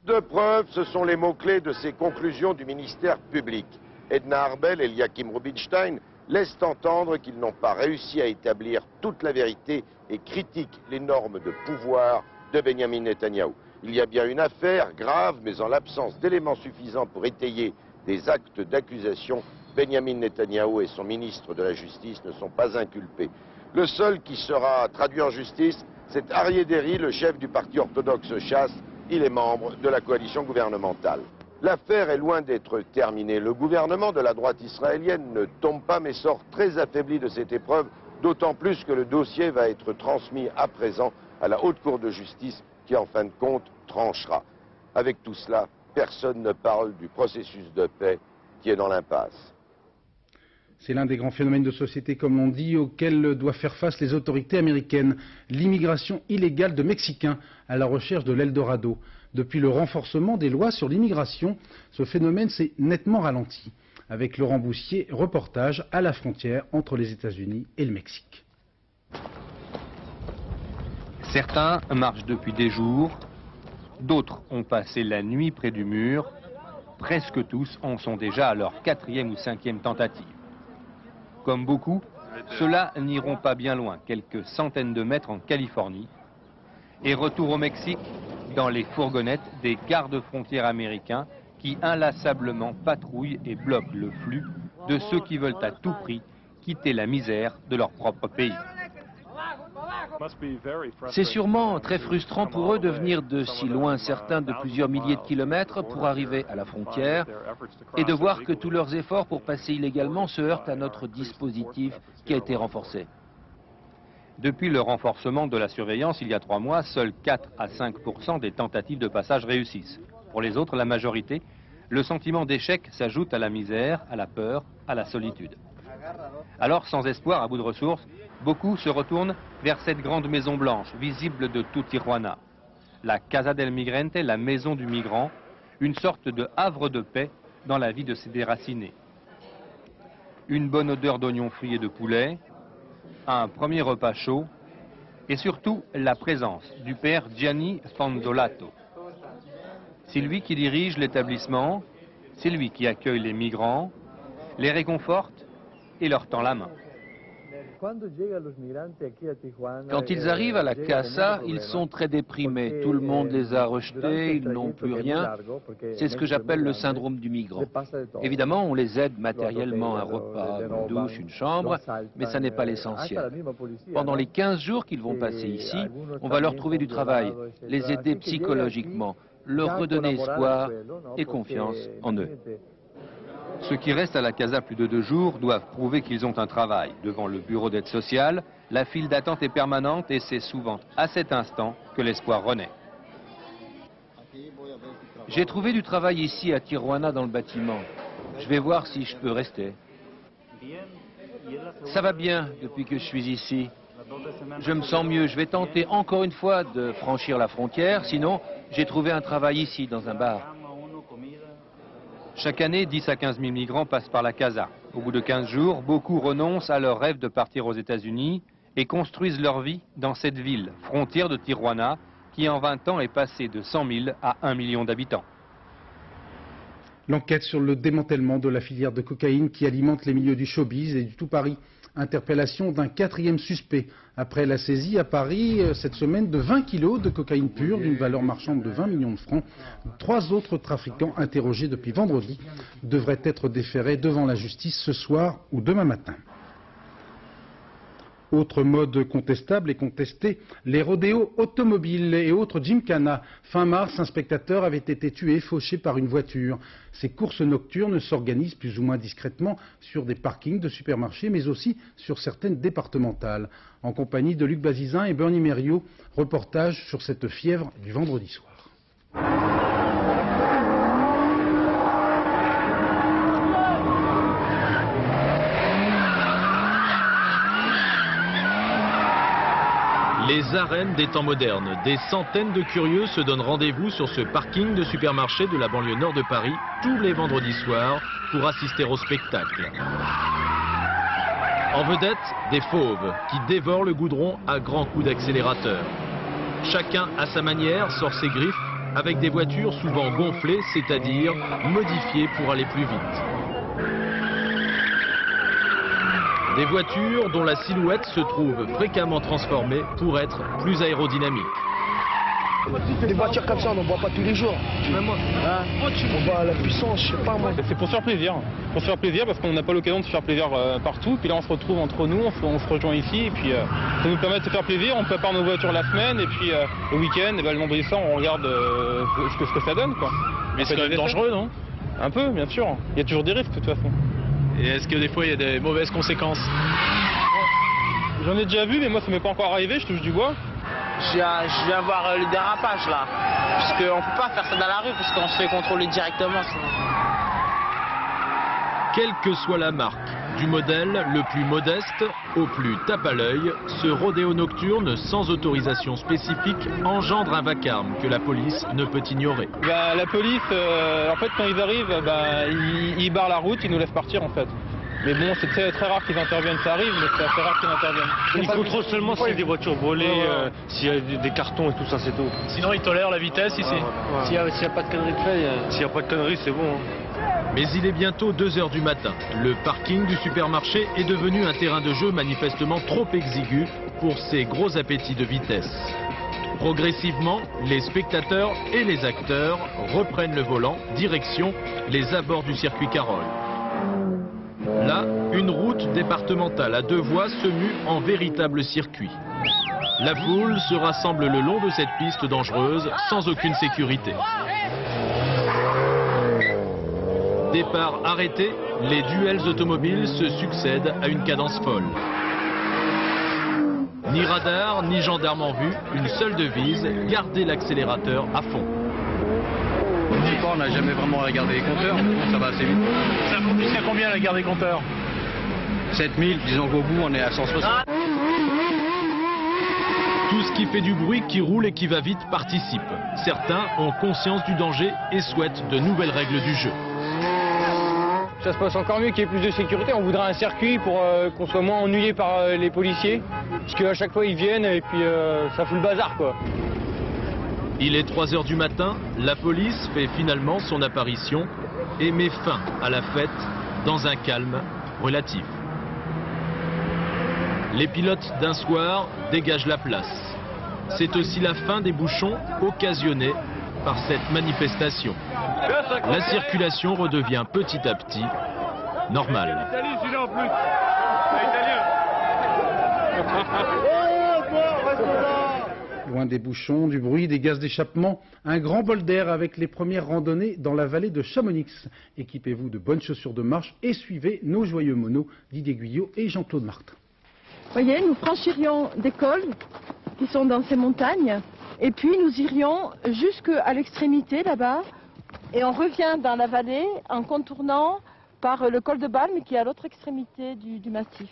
De preuves, ce sont les mots-clés de ces conclusions du ministère public. Edna Arbel et Eliakim Rubinstein laissent entendre qu'ils n'ont pas réussi à établir toute la vérité et critiquent les normes de pouvoir de Benyamin Netanyahou. Il y a bien une affaire grave, mais en l'absence d'éléments suffisants pour étayer des actes d'accusation, Benyamin Netanyahou et son ministre de la Justice ne sont pas inculpés. Le seul qui sera traduit en justice, c'est Aryeh Deri, le chef du parti orthodoxe Chasse. Il est membre de la coalition gouvernementale. L'affaire est loin d'être terminée. Le gouvernement de la droite israélienne ne tombe pas mais sort très affaibli de cette épreuve, d'autant plus que le dossier va être transmis à présent à la Haute Cour de justice qui, en fin de compte, tranchera. Avec tout cela, personne ne parle du processus de paix qui est dans l'impasse. C'est l'un des grands phénomènes de société, comme l'on dit, auxquels doivent faire face les autorités américaines. L'immigration illégale de Mexicains à la recherche de l'Eldorado. Depuis le renforcement des lois sur l'immigration, ce phénomène s'est nettement ralenti. Avec Laurent Boussier, reportage à la frontière entre les États-Unis et le Mexique. Certains marchent depuis des jours, d'autres ont passé la nuit près du mur, presque tous en sont déjà à leur 4e ou 5e tentative. Comme beaucoup, ceux-là n'iront pas bien loin, quelques centaines de mètres en Californie. Et retour au Mexique, dans les fourgonnettes des gardes-frontières américains qui inlassablement patrouillent et bloquent le flux de ceux qui veulent à tout prix quitter la misère de leur propre pays. C'est sûrement très frustrant pour eux de venir de si loin, certains de plusieurs milliers de kilomètres, pour arriver à la frontière et de voir que tous leurs efforts pour passer illégalement se heurtent à notre dispositif qui a été renforcé. Depuis le renforcement de la surveillance il y a 3 mois, seuls 4 à 5% des tentatives de passage réussissent. Pour les autres, la majorité, le sentiment d'échec s'ajoute à la misère, à la peur, à la solitude. Alors, sans espoir, à bout de ressources, beaucoup se retournent vers cette grande maison blanche, visible de tout Tijuana. La Casa del Migrante, la maison du migrant, une sorte de havre de paix dans la vie de ces déracinés. Une bonne odeur d'oignons frits et de poulet, un premier repas chaud, et surtout la présence du père Gianni Fondolato. C'est lui qui dirige l'établissement, c'est lui qui accueille les migrants, les réconforte et leur tend la main. Quand ils arrivent à la casa, ils sont très déprimés. Tout le monde les a rejetés, ils n'ont plus rien. C'est ce que j'appelle le syndrome du migrant. Évidemment, on les aide matériellement, un repas, une douche, une chambre, mais ça n'est pas l'essentiel. Pendant les 15 jours qu'ils vont passer ici, on va leur trouver du travail, les aider psychologiquement, leur redonner espoir et confiance en eux. Ceux qui restent à la casa plus de 2 jours doivent prouver qu'ils ont un travail. Devant le bureau d'aide sociale, la file d'attente est permanente et c'est souvent à cet instant que l'espoir renaît. J'ai trouvé du travail ici à Tijuana dans le bâtiment. Je vais voir si je peux rester. Ça va bien depuis que je suis ici. Je me sens mieux. Je vais tenter encore une fois de franchir la frontière. Sinon, j'ai trouvé un travail ici dans un bar. Chaque année, 10 à 15 000 migrants passent par la casa. Au bout de 15 jours, beaucoup renoncent à leur rêve de partir aux États-Unis et construisent leur vie dans cette ville, frontière de Tijuana, qui en 20 ans est passée de 100 000 à 1 million d'habitants. L'enquête sur le démantèlement de la filière de cocaïne qui alimente les milieux du showbiz et du tout Paris. Interpellation d'un 4e suspect après la saisie à Paris cette semaine de 20 kilos de cocaïne pure d'une valeur marchande de 20 millions de francs. 3 autres trafiquants interrogés depuis vendredi devraient être déférés devant la justice ce soir ou demain matin. Autre mode contestable et contesté, les rodéos automobiles et autres gymkhana. Fin mars, un spectateur avait été tué, fauché par une voiture. Ces courses nocturnes s'organisent plus ou moins discrètement sur des parkings de supermarchés, mais aussi sur certaines départementales. En compagnie de Luc Bazizin et Bernie Mériot, reportage sur cette fièvre du vendredi soir. Les arènes des temps modernes. Des centaines de curieux se donnent rendez-vous sur ce parking de supermarché de la banlieue nord de Paris tous les vendredis soirs pour assister au spectacle. En vedette, des fauves qui dévorent le goudron à grands coups d'accélérateur. Chacun à sa manière sort ses griffes avec des voitures souvent gonflées, c'est-à-dire modifiées pour aller plus vite. Des voitures dont la silhouette se trouve fréquemment transformée pour être plus aérodynamique. Des voitures comme ça, on n'en voit pas tous les jours. On voit la puissance, je sais pas moi. C'est pour se faire plaisir. Pour se faire plaisir parce qu'on n'a pas l'occasion de se faire plaisir partout. Puis là, on se retrouve entre nous, on se rejoint ici. Et puis ça nous permet de se faire plaisir. On prépare nos voitures la semaine. Et puis le week-end, le vendredi soir, on regarde ce que ça donne, quoi. Mais c'est quand même dangereux, non? Un peu, bien sûr. Il y a toujours des risques, de toute façon. Et est-ce que des fois il y a des mauvaises conséquences? J'en ai déjà vu, mais moi ça m'est pas encore arrivé, je touche du bois. Je viens voir le dérapage là. Parce qu'on peut pas faire ça dans la rue, parce qu'on se fait contrôler directement. Quelle que soit la marque, du modèle le plus modeste au plus tape à l'œil, ce rodéo nocturne sans autorisation spécifique engendre un vacarme que la police ne peut ignorer. La police, en fait, quand ils arrivent, ils barrent la route, ils nous laissent partir en fait. Mais bon, c'est très rare qu'ils interviennent, ça arrive, mais c'est assez rare qu'ils interviennent. Ils contrôlent seulement s'il y a des voitures volées, s'il y a des cartons et tout ça, c'est tout. Sinon, ils tolèrent la vitesse ici. S'il n'y a pas de conneries de fait, s'il n'y a pas de conneries, c'est bon. Mais il est bientôt 2 h du matin. Le parking du supermarché est devenu un terrain de jeu manifestement trop exigu pour ces gros appétits de vitesse. Progressivement, les spectateurs et les acteurs reprennent le volant, direction les abords du circuit Carole. Là, une route départementale à 2 voies se mue en véritable circuit. La foule se rassemble le long de cette piste dangereuse, sans aucune sécurité. Départ arrêté, les duels automobiles se succèdent à une cadence folle. Ni radar, ni gendarme en vue, une seule devise, garder l'accélérateur à fond. On n'a jamais vraiment regardé les compteurs, mais ça va assez vite. Ça compte jusqu'à combien la garde des compteurs? 7000, disons qu'au bout on est à 160. Tout ce qui fait du bruit, qui roule et qui va vite participe. Certains ont conscience du danger et souhaitent de nouvelles règles du jeu. Ça se passe encore mieux qu'il y ait plus de sécurité. On voudrait un circuit pour qu'on soit moins ennuyé par les policiers. Parce qu'à chaque fois ils viennent et puis ça fout le bazar quoi. Il est 3 h du matin, la police fait finalement son apparition et met fin à la fête dans un calme relatif. Les pilotes d'un soir dégagent la place. C'est aussi la fin des bouchons occasionnés par cette manifestation. La circulation redevient petit à petit normale. Loin des bouchons, du bruit, des gaz d'échappement, un grand bol d'air avec les premières randonnées dans la vallée de Chamonix. Équipez-vous de bonnes chaussures de marche et suivez nos joyeux monos Didier Guyot et Jean-Claude Martin. Vous voyez, nous franchirions des cols qui sont dans ces montagnes et puis nous irions jusqu'à l'extrémité là-bas et on revient dans la vallée en contournant par le col de Balme qui est à l'autre extrémité du massif.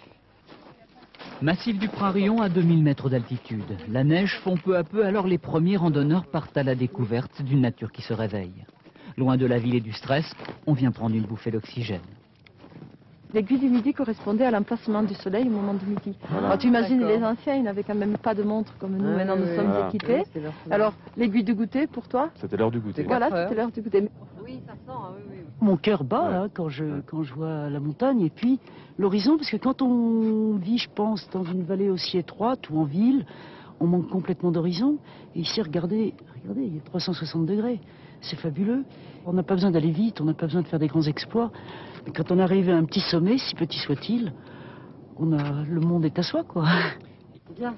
Massif du Prarion à 2000 mètres d'altitude. La neige fond peu à peu, alors les premiers randonneurs partent à la découverte d'une nature qui se réveille. Loin de la ville et du stress, on vient prendre une bouffée d'oxygène. L'aiguille du midi correspondait à l'emplacement du soleil au moment du midi. Voilà. Alors tu imagines les anciens, ils n'avaient quand même pas de montre comme nous, maintenant nous sommes équipés. Alors l'aiguille du goûter pour toi? C'était l'heure du goûter. Voilà, c'était l'heure du goûter. Oui, ça sent, oui. Mon cœur bat hein, quand je vois la montagne et puis l'horizon, parce que quand on vit, je pense, dans une vallée aussi étroite ou en ville, on manque complètement d'horizon. Et ici, regardez, il y a 360 degrés. C'est fabuleux. On n'a pas besoin d'aller vite, on n'a pas besoin de faire des grands exploits. Mais quand on arrive à un petit sommet, si petit soit-il, le monde est à soi, quoi. Bien.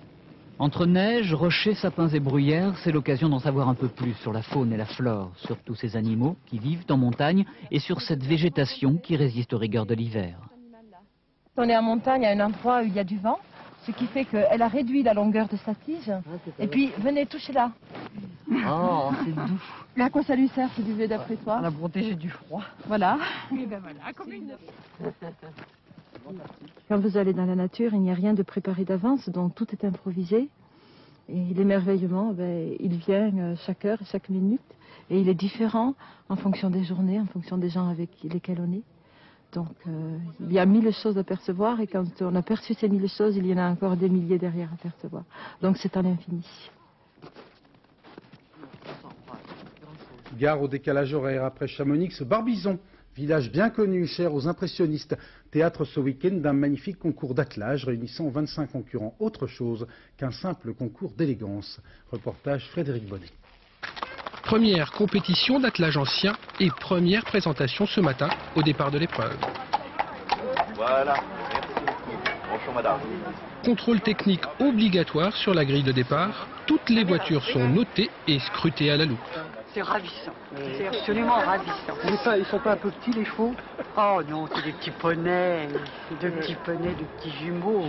Entre neige, rochers, sapins et bruyères, c'est l'occasion d'en savoir un peu plus sur la faune et la flore, sur tous ces animaux qui vivent en montagne et sur cette végétation qui résiste aux rigueurs de l'hiver. On est en montagne à un endroit où il y a du vent, ce qui fait qu'elle a réduit la longueur de sa tige. Et puis, venez, touchez-la. Oh, c'est doux. Mais à quoi ça lui sert, ce duvet, d'après toi? À la protéger du froid. Voilà. Et ben voilà, comme une... Quand vous allez dans la nature, il n'y a rien de préparé d'avance, donc tout est improvisé. Et l'émerveillement, il vient chaque heure, chaque minute. Et il est différent en fonction des journées, en fonction des gens avec lesquels on est. Donc il y a 1000 choses à percevoir et quand on a perçu ces 1000 choses, il y en a encore des milliers derrière à percevoir. Donc c'est à l'infini. Gare au décalage horaire après Chamonix, Barbizon, village bien connu, cher aux impressionnistes. Théâtre ce week-end d'un magnifique concours d'attelage réunissant 25 concurrents. Autre chose qu'un simple concours d'élégance. Reportage Frédéric Bonnet. Première compétition d'attelage ancien et première présentation ce matin au départ de l'épreuve. Voilà, merci beaucoup. Bonjour madame. Contrôle technique obligatoire sur la grille de départ. Toutes les voitures sont notées et scrutées à la loupe. C'est ravissant, c'est absolument ravissant. Ils sont pas un peu petits les chevaux? Oh non, c'est des petits poneys, de petits jumeaux.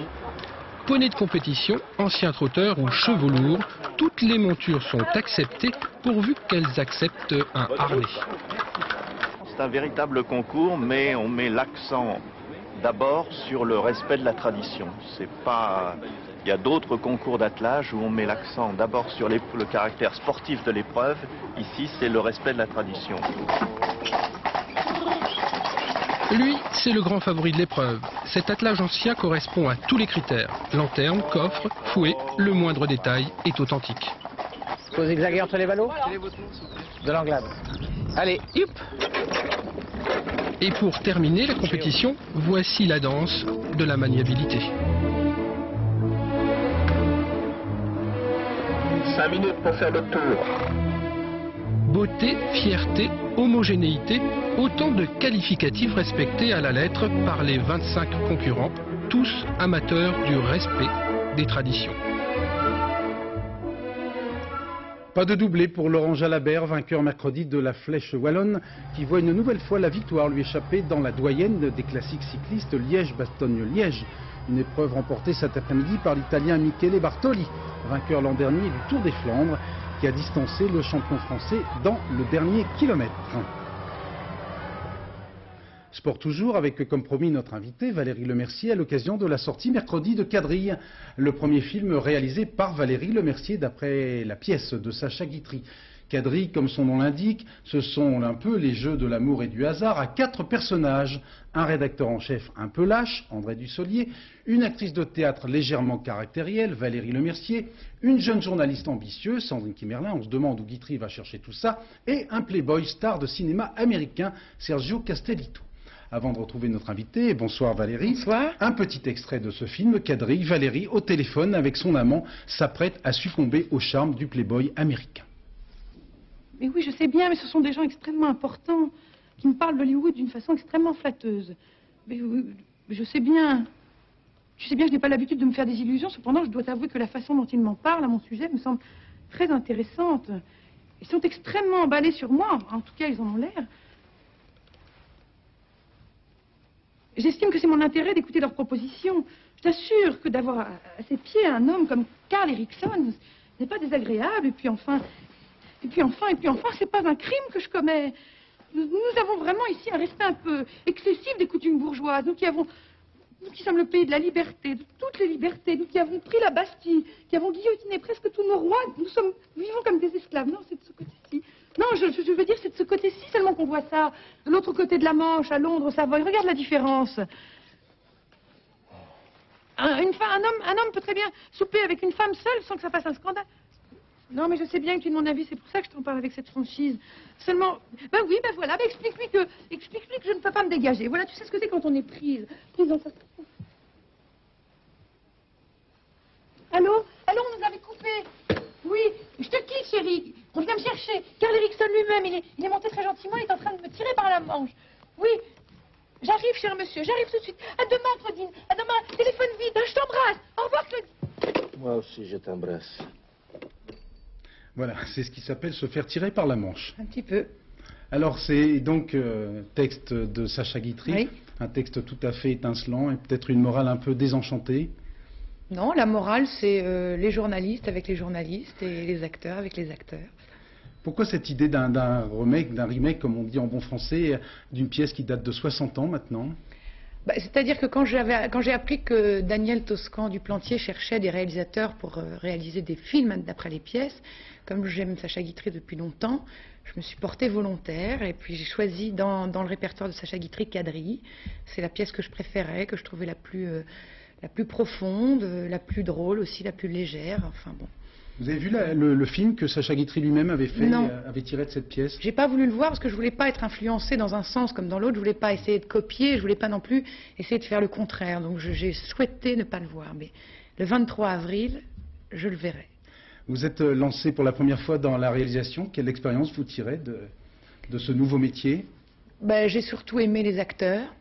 Poney de compétition, anciens trotteurs ou chevaux lourds, toutes les montures sont acceptées pourvu qu'elles acceptent un harnais. C'est un véritable concours, mais on met l'accent d'abord sur le respect de la tradition. C'est pas... Il y a d'autres concours d'attelage où on met l'accent d'abord sur le caractère sportif de l'épreuve. Ici, c'est le respect de la tradition. Lui, c'est le grand favori de l'épreuve. Cet attelage ancien correspond à tous les critères. Lanterne, coffre, fouet, le moindre détail est authentique. Vous zigzaguez entre les ballots? De l'anglade. Allez, hop! Et pour terminer la compétition, voici la danse de la maniabilité. 5 minutes pour faire le tour. Beauté, fierté, homogénéité, autant de qualificatifs respectés à la lettre par les 25 concurrents, tous amateurs du respect des traditions. Pas de doublé pour Laurent Jalabert, vainqueur mercredi de la Flèche Wallonne, qui voit une nouvelle fois la victoire lui échapper dans la doyenne des classiques cyclistes Liège-Bastogne-Liège. Une épreuve remportée cet après-midi par l'Italien Michele Bartoli, vainqueur l'an dernier du Tour des Flandres, qui a distancé le champion français dans le dernier kilomètre. Sport toujours, avec comme promis notre invité Valérie Lemercier à l'occasion de la sortie mercredi de Quadrille, le premier film réalisé par Valérie Lemercier d'après la pièce de Sacha Guitry. Quadrille, comme son nom l'indique, ce sont un peu les jeux de l'amour et du hasard à 4 personnages. Un rédacteur en chef un peu lâche, André Dussolier, une actrice de théâtre légèrement caractérielle, Valérie Lemercier, une jeune journaliste ambitieuse, Sandrine Kimerlin, on se demande où Guitry va chercher tout ça, et un playboy star de cinéma américain, Sergio Castellitto. Avant de retrouver notre invité, bonsoir Valérie. Bonsoir. Un petit extrait de ce film, Quadrille. Valérie, au téléphone avec son amant, s'apprête à succomber au charme du playboy américain. Mais oui, je sais bien, mais ce sont des gens extrêmement importants qui me parlent d'Hollywood d'une façon extrêmement flatteuse. Mais je sais bien. Je sais bien que je n'ai pas l'habitude de me faire des illusions. Cependant, je dois avouer que la façon dont ils m'en parlent à mon sujet me semble très intéressante. Ils sont extrêmement emballés sur moi. En tout cas, ils en ont l'air. J'estime que c'est mon intérêt d'écouter leurs propositions. Je t'assure que d'avoir à ses pieds un homme comme Carl Erickson n'est pas désagréable. Et puis enfin, c'est pas un crime que je commets. Nous avons vraiment ici un respect un peu excessif des coutumes bourgeoises. Nous qui sommes le pays de la liberté, de toutes les libertés, nous qui avons pris la Bastille, qui avons guillotiné presque tous nos rois, vivons comme des esclaves. Non, c'est de ce côté-ci. Non, je veux dire, c'est de ce côté-ci seulement qu'on voit ça. De l'autre côté de la Manche, à Londres, au Savoie. Regarde la différence. Un homme peut très bien souper avec une femme seule sans que ça fasse un scandale. Non, mais je sais bien que tu es de mon avis, c'est pour ça que je t'en parle avec cette franchise. Seulement, voilà, explique-lui que je ne peux pas me dégager. Voilà, tu sais ce que c'est quand on est prise dans sa... Allô, on nous avait coupé. Oui, je te quitte, chérie. On vient me chercher. Carl Erickson lui-même, il est monté très gentiment, il est en train de me tirer par la manche. Oui, j'arrive, cher monsieur, j'arrive tout de suite. À demain, Claudine, à demain. Téléphone vide, je t'embrasse. Au revoir, Claudine. Moi aussi, je t'embrasse. Voilà, c'est ce qui s'appelle se faire tirer par la manche. Un petit peu. Alors c'est donc texte de Sacha Guitry, oui. Un texte tout à fait étincelant et peut-être une morale un peu désenchantée. Non, la morale, c'est les journalistes avec les journalistes et les acteurs avec les acteurs. Pourquoi cette idée d'un remake, comme on dit en bon français, d'une pièce qui date de 60 ans maintenant? C'est-à-dire que quand j'ai appris que Daniel Toscan du Plantier cherchait des réalisateurs pour réaliser des films d'après les pièces, comme j'aime Sacha Guitry depuis longtemps, je me suis portée volontaire et puis j'ai choisi dans le répertoire de Sacha Guitry Quadrille. C'est la pièce que je préférais, que je trouvais la plus profonde, la plus drôle aussi, la plus légère, enfin bon. Vous avez vu le film que Sacha Guitry lui-même avait fait, avait tiré de cette pièce? J'ai pas voulu le voir parce que je voulais pas être influencée dans un sens comme dans l'autre. Je voulais pas essayer de copier, je voulais pas non plus essayer de faire le contraire. Donc j'ai souhaité ne pas le voir. Mais le 23 avril, je le verrai. Vous êtes lancé pour la première fois dans la réalisation. Quelle expérience vous tirez de ce nouveau métier? J'ai surtout aimé les acteurs.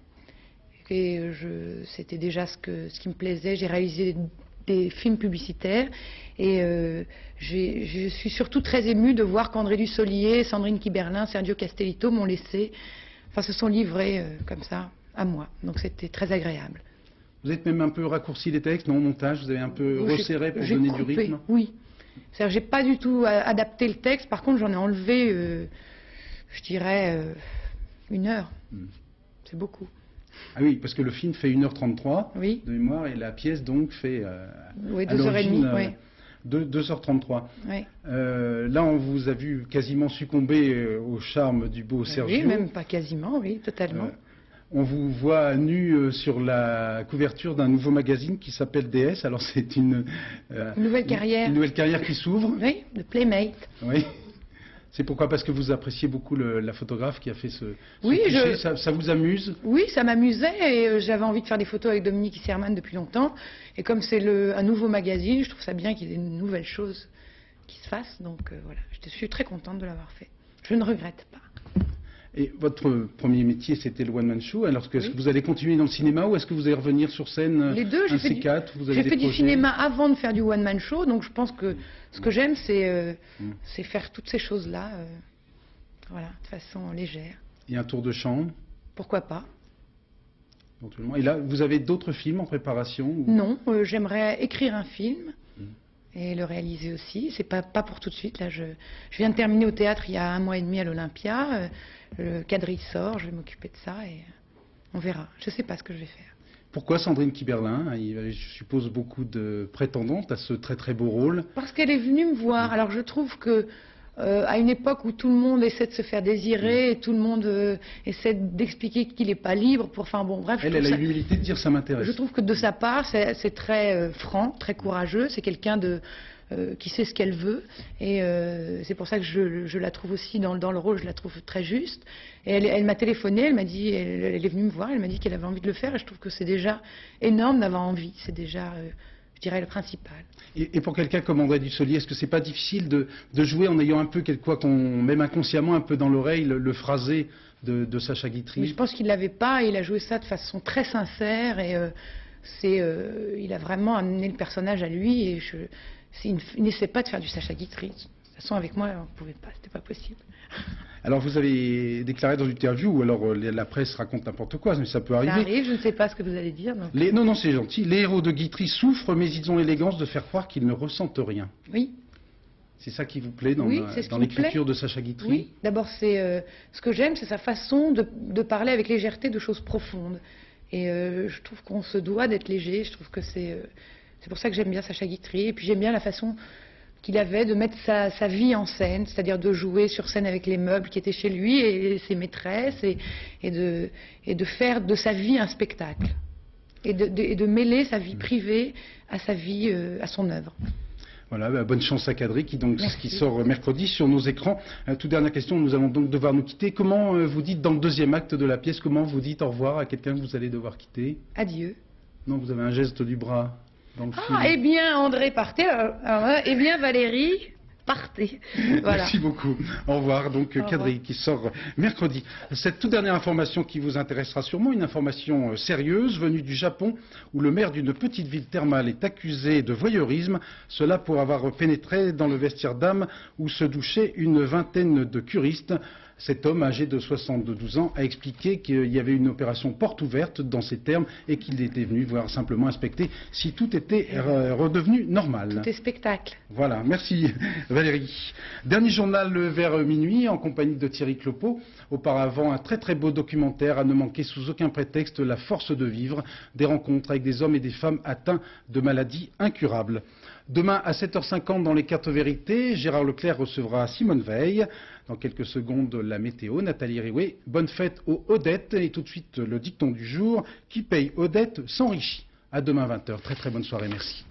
Et c'était déjà ce qui me plaisait. J'ai réalisé des films publicitaires et je suis surtout très émue de voir qu'André Dussolier, Sandrine Kimerlin, Sergio Castellitto m'ont laissé, se sont livrés comme ça à moi. Donc c'était très agréable. Vous êtes même un peu raccourci les textes, non, au montage, vous avez un peu resserré pour donner du rythme? Oui. C'est-à-dire j'ai pas du tout adapté le texte, par contre j'en ai enlevé, je dirais, 1 heure. C'est beaucoup. Ah oui, parce que le film fait 1h33 oui. de mémoire et la pièce donc fait oui, 2h30, oui. 2h33. Oui. Là, on vous a vu quasiment succomber au charme du beau Sergio. Oui, même pas quasiment, oui, totalement. On vous voit nu sur la couverture d'un nouveau magazine qui s'appelle DS. Alors c'est une nouvelle carrière. Une nouvelle carrière qui s'ouvre. Oui, de Playmate. Oui. C'est pourquoi? Parce que vous appréciez beaucoup la photographe qui a fait ce oui, cliché. Ça vous amuse? Oui, ça m'amusait et j'avais envie de faire des photos avec Dominique Isserman depuis longtemps. Et comme c'est un nouveau magazine, je trouve ça bien qu'il y ait de nouvelles choses qui se fasse. Donc voilà, je suis très contente de l'avoir fait. Je ne regrette pas. Et votre premier métier, c'était le one-man show. Alors, est-ce que vous allez continuer dans le cinéma ou est-ce que vous allez revenir sur scène? Les deux, j'ai fait du cinéma avant de faire du one-man show. Donc je pense que ce que j'aime, c'est faire toutes ces choses-là, voilà, de façon légère. Et un tour de chant? Pourquoi pas? Éventuellement. Et là, vous avez d'autres films en préparation ou... Non, j'aimerais écrire un film et le réaliser aussi. C'est pas pour tout de suite. Là, je viens de terminer au théâtre il y a 1 mois et demi à l'Olympia. Le quadrille sort, je vais m'occuper de ça et on verra. Je ne sais pas ce que je vais faire. Pourquoi Sandrine Kiberlin? Il y avait, je suppose, beaucoup de prétendantes à ce très très beau rôle. Parce qu'elle est venue me voir. Alors je trouve que à une époque où tout le monde essaie de se faire désirer, et tout le monde essaie d'expliquer qu'il n'est pas libre, enfin bon, bref. Elle a eu l'humilité de dire ça m'intéresse. Je trouve que de sa part, c'est très franc, très courageux. C'est quelqu'un qui sait ce qu'elle veut. Et c'est pour ça que je la trouve aussi, dans le rôle, je la trouve très juste. Et elle m'a téléphoné, elle m'a dit, elle est venue me voir, elle m'a dit qu'elle avait envie de le faire. Et je trouve que c'est déjà énorme d'avoir envie. C'est déjà... je dirais le principal. Et pour quelqu'un comme André Dussolier, est-ce que c'est pas difficile de jouer en ayant un peu, même inconsciemment, un peu dans l'oreille, le phrasé de Sacha Guitry? Mais je pense qu'il ne l'avait pas, il a joué ça de façon très sincère, et il a vraiment amené le personnage à lui, et il n'essaie pas de faire du Sacha Guitry. De toute façon, avec moi, on ne pouvait pas, c'était pas possible. Alors, vous avez déclaré dans une interview, ou alors la presse raconte n'importe quoi, mais ça peut arriver. Ça arrive, je ne sais pas ce que vous allez dire. Donc... Non, c'est gentil. Les héros de Guitry souffrent, mais ils ont l'élégance de faire croire qu'ils ne ressentent rien. Oui. C'est ça qui vous plaît dans l'écriture de Sacha Guitry? Oui, d'abord, ce que j'aime, c'est sa façon de parler avec légèreté de choses profondes. Et je trouve qu'on se doit d'être léger, je trouve que c'est pour ça que j'aime bien Sacha Guitry. Et puis j'aime bien la façon qu'il avait de mettre sa vie en scène, c'est-à-dire de jouer sur scène avec les meubles qui étaient chez lui et ses maîtresses, et de faire de sa vie un spectacle, et de mêler sa vie privée à sa vie, à son œuvre. Voilà, bonne chance à Kadri qui sort mercredi sur nos écrans. Toute dernière question, nous allons donc devoir nous quitter. Comment vous dites dans le deuxième acte de la pièce, comment vous dites au revoir à quelqu'un que vous allez devoir quitter? Adieu. Non, vous avez un geste du bras. Eh bien, André, partez. Eh bien, Valérie, partez. Voilà. Merci beaucoup. Au revoir. Donc, Kadri qui sort mercredi. Cette toute dernière information qui vous intéressera sûrement, une information sérieuse venue du Japon, où le maire d'une petite ville thermale est accusé de voyeurisme. Cela pour avoir pénétré dans le vestiaire d'âme où se douchaient une vingtaine de curistes. Cet homme, âgé de 72 ans, a expliqué qu'il y avait une opération porte ouverte dans ces termes et qu'il était venu voir simplement inspecter si tout était redevenu normal. Tout est spectacle. Voilà, merci Valérie. Dernier journal vers minuit en compagnie de Thierry Clopeau. Auparavant, un très très beau documentaire à ne manquer sous aucun prétexte, La force de vivre, des rencontres avec des hommes et des femmes atteints de maladies incurables. Demain à 7h50 dans les Cartes Vérités, Gérard Leclerc recevra Simone Veil. Dans quelques secondes, la météo, Nathalie Riouet. Bonne fête aux Odettes. Et tout de suite, le dicton du jour. Qui paye Odette s'enrichit. À demain 20h. Très très bonne soirée. Merci.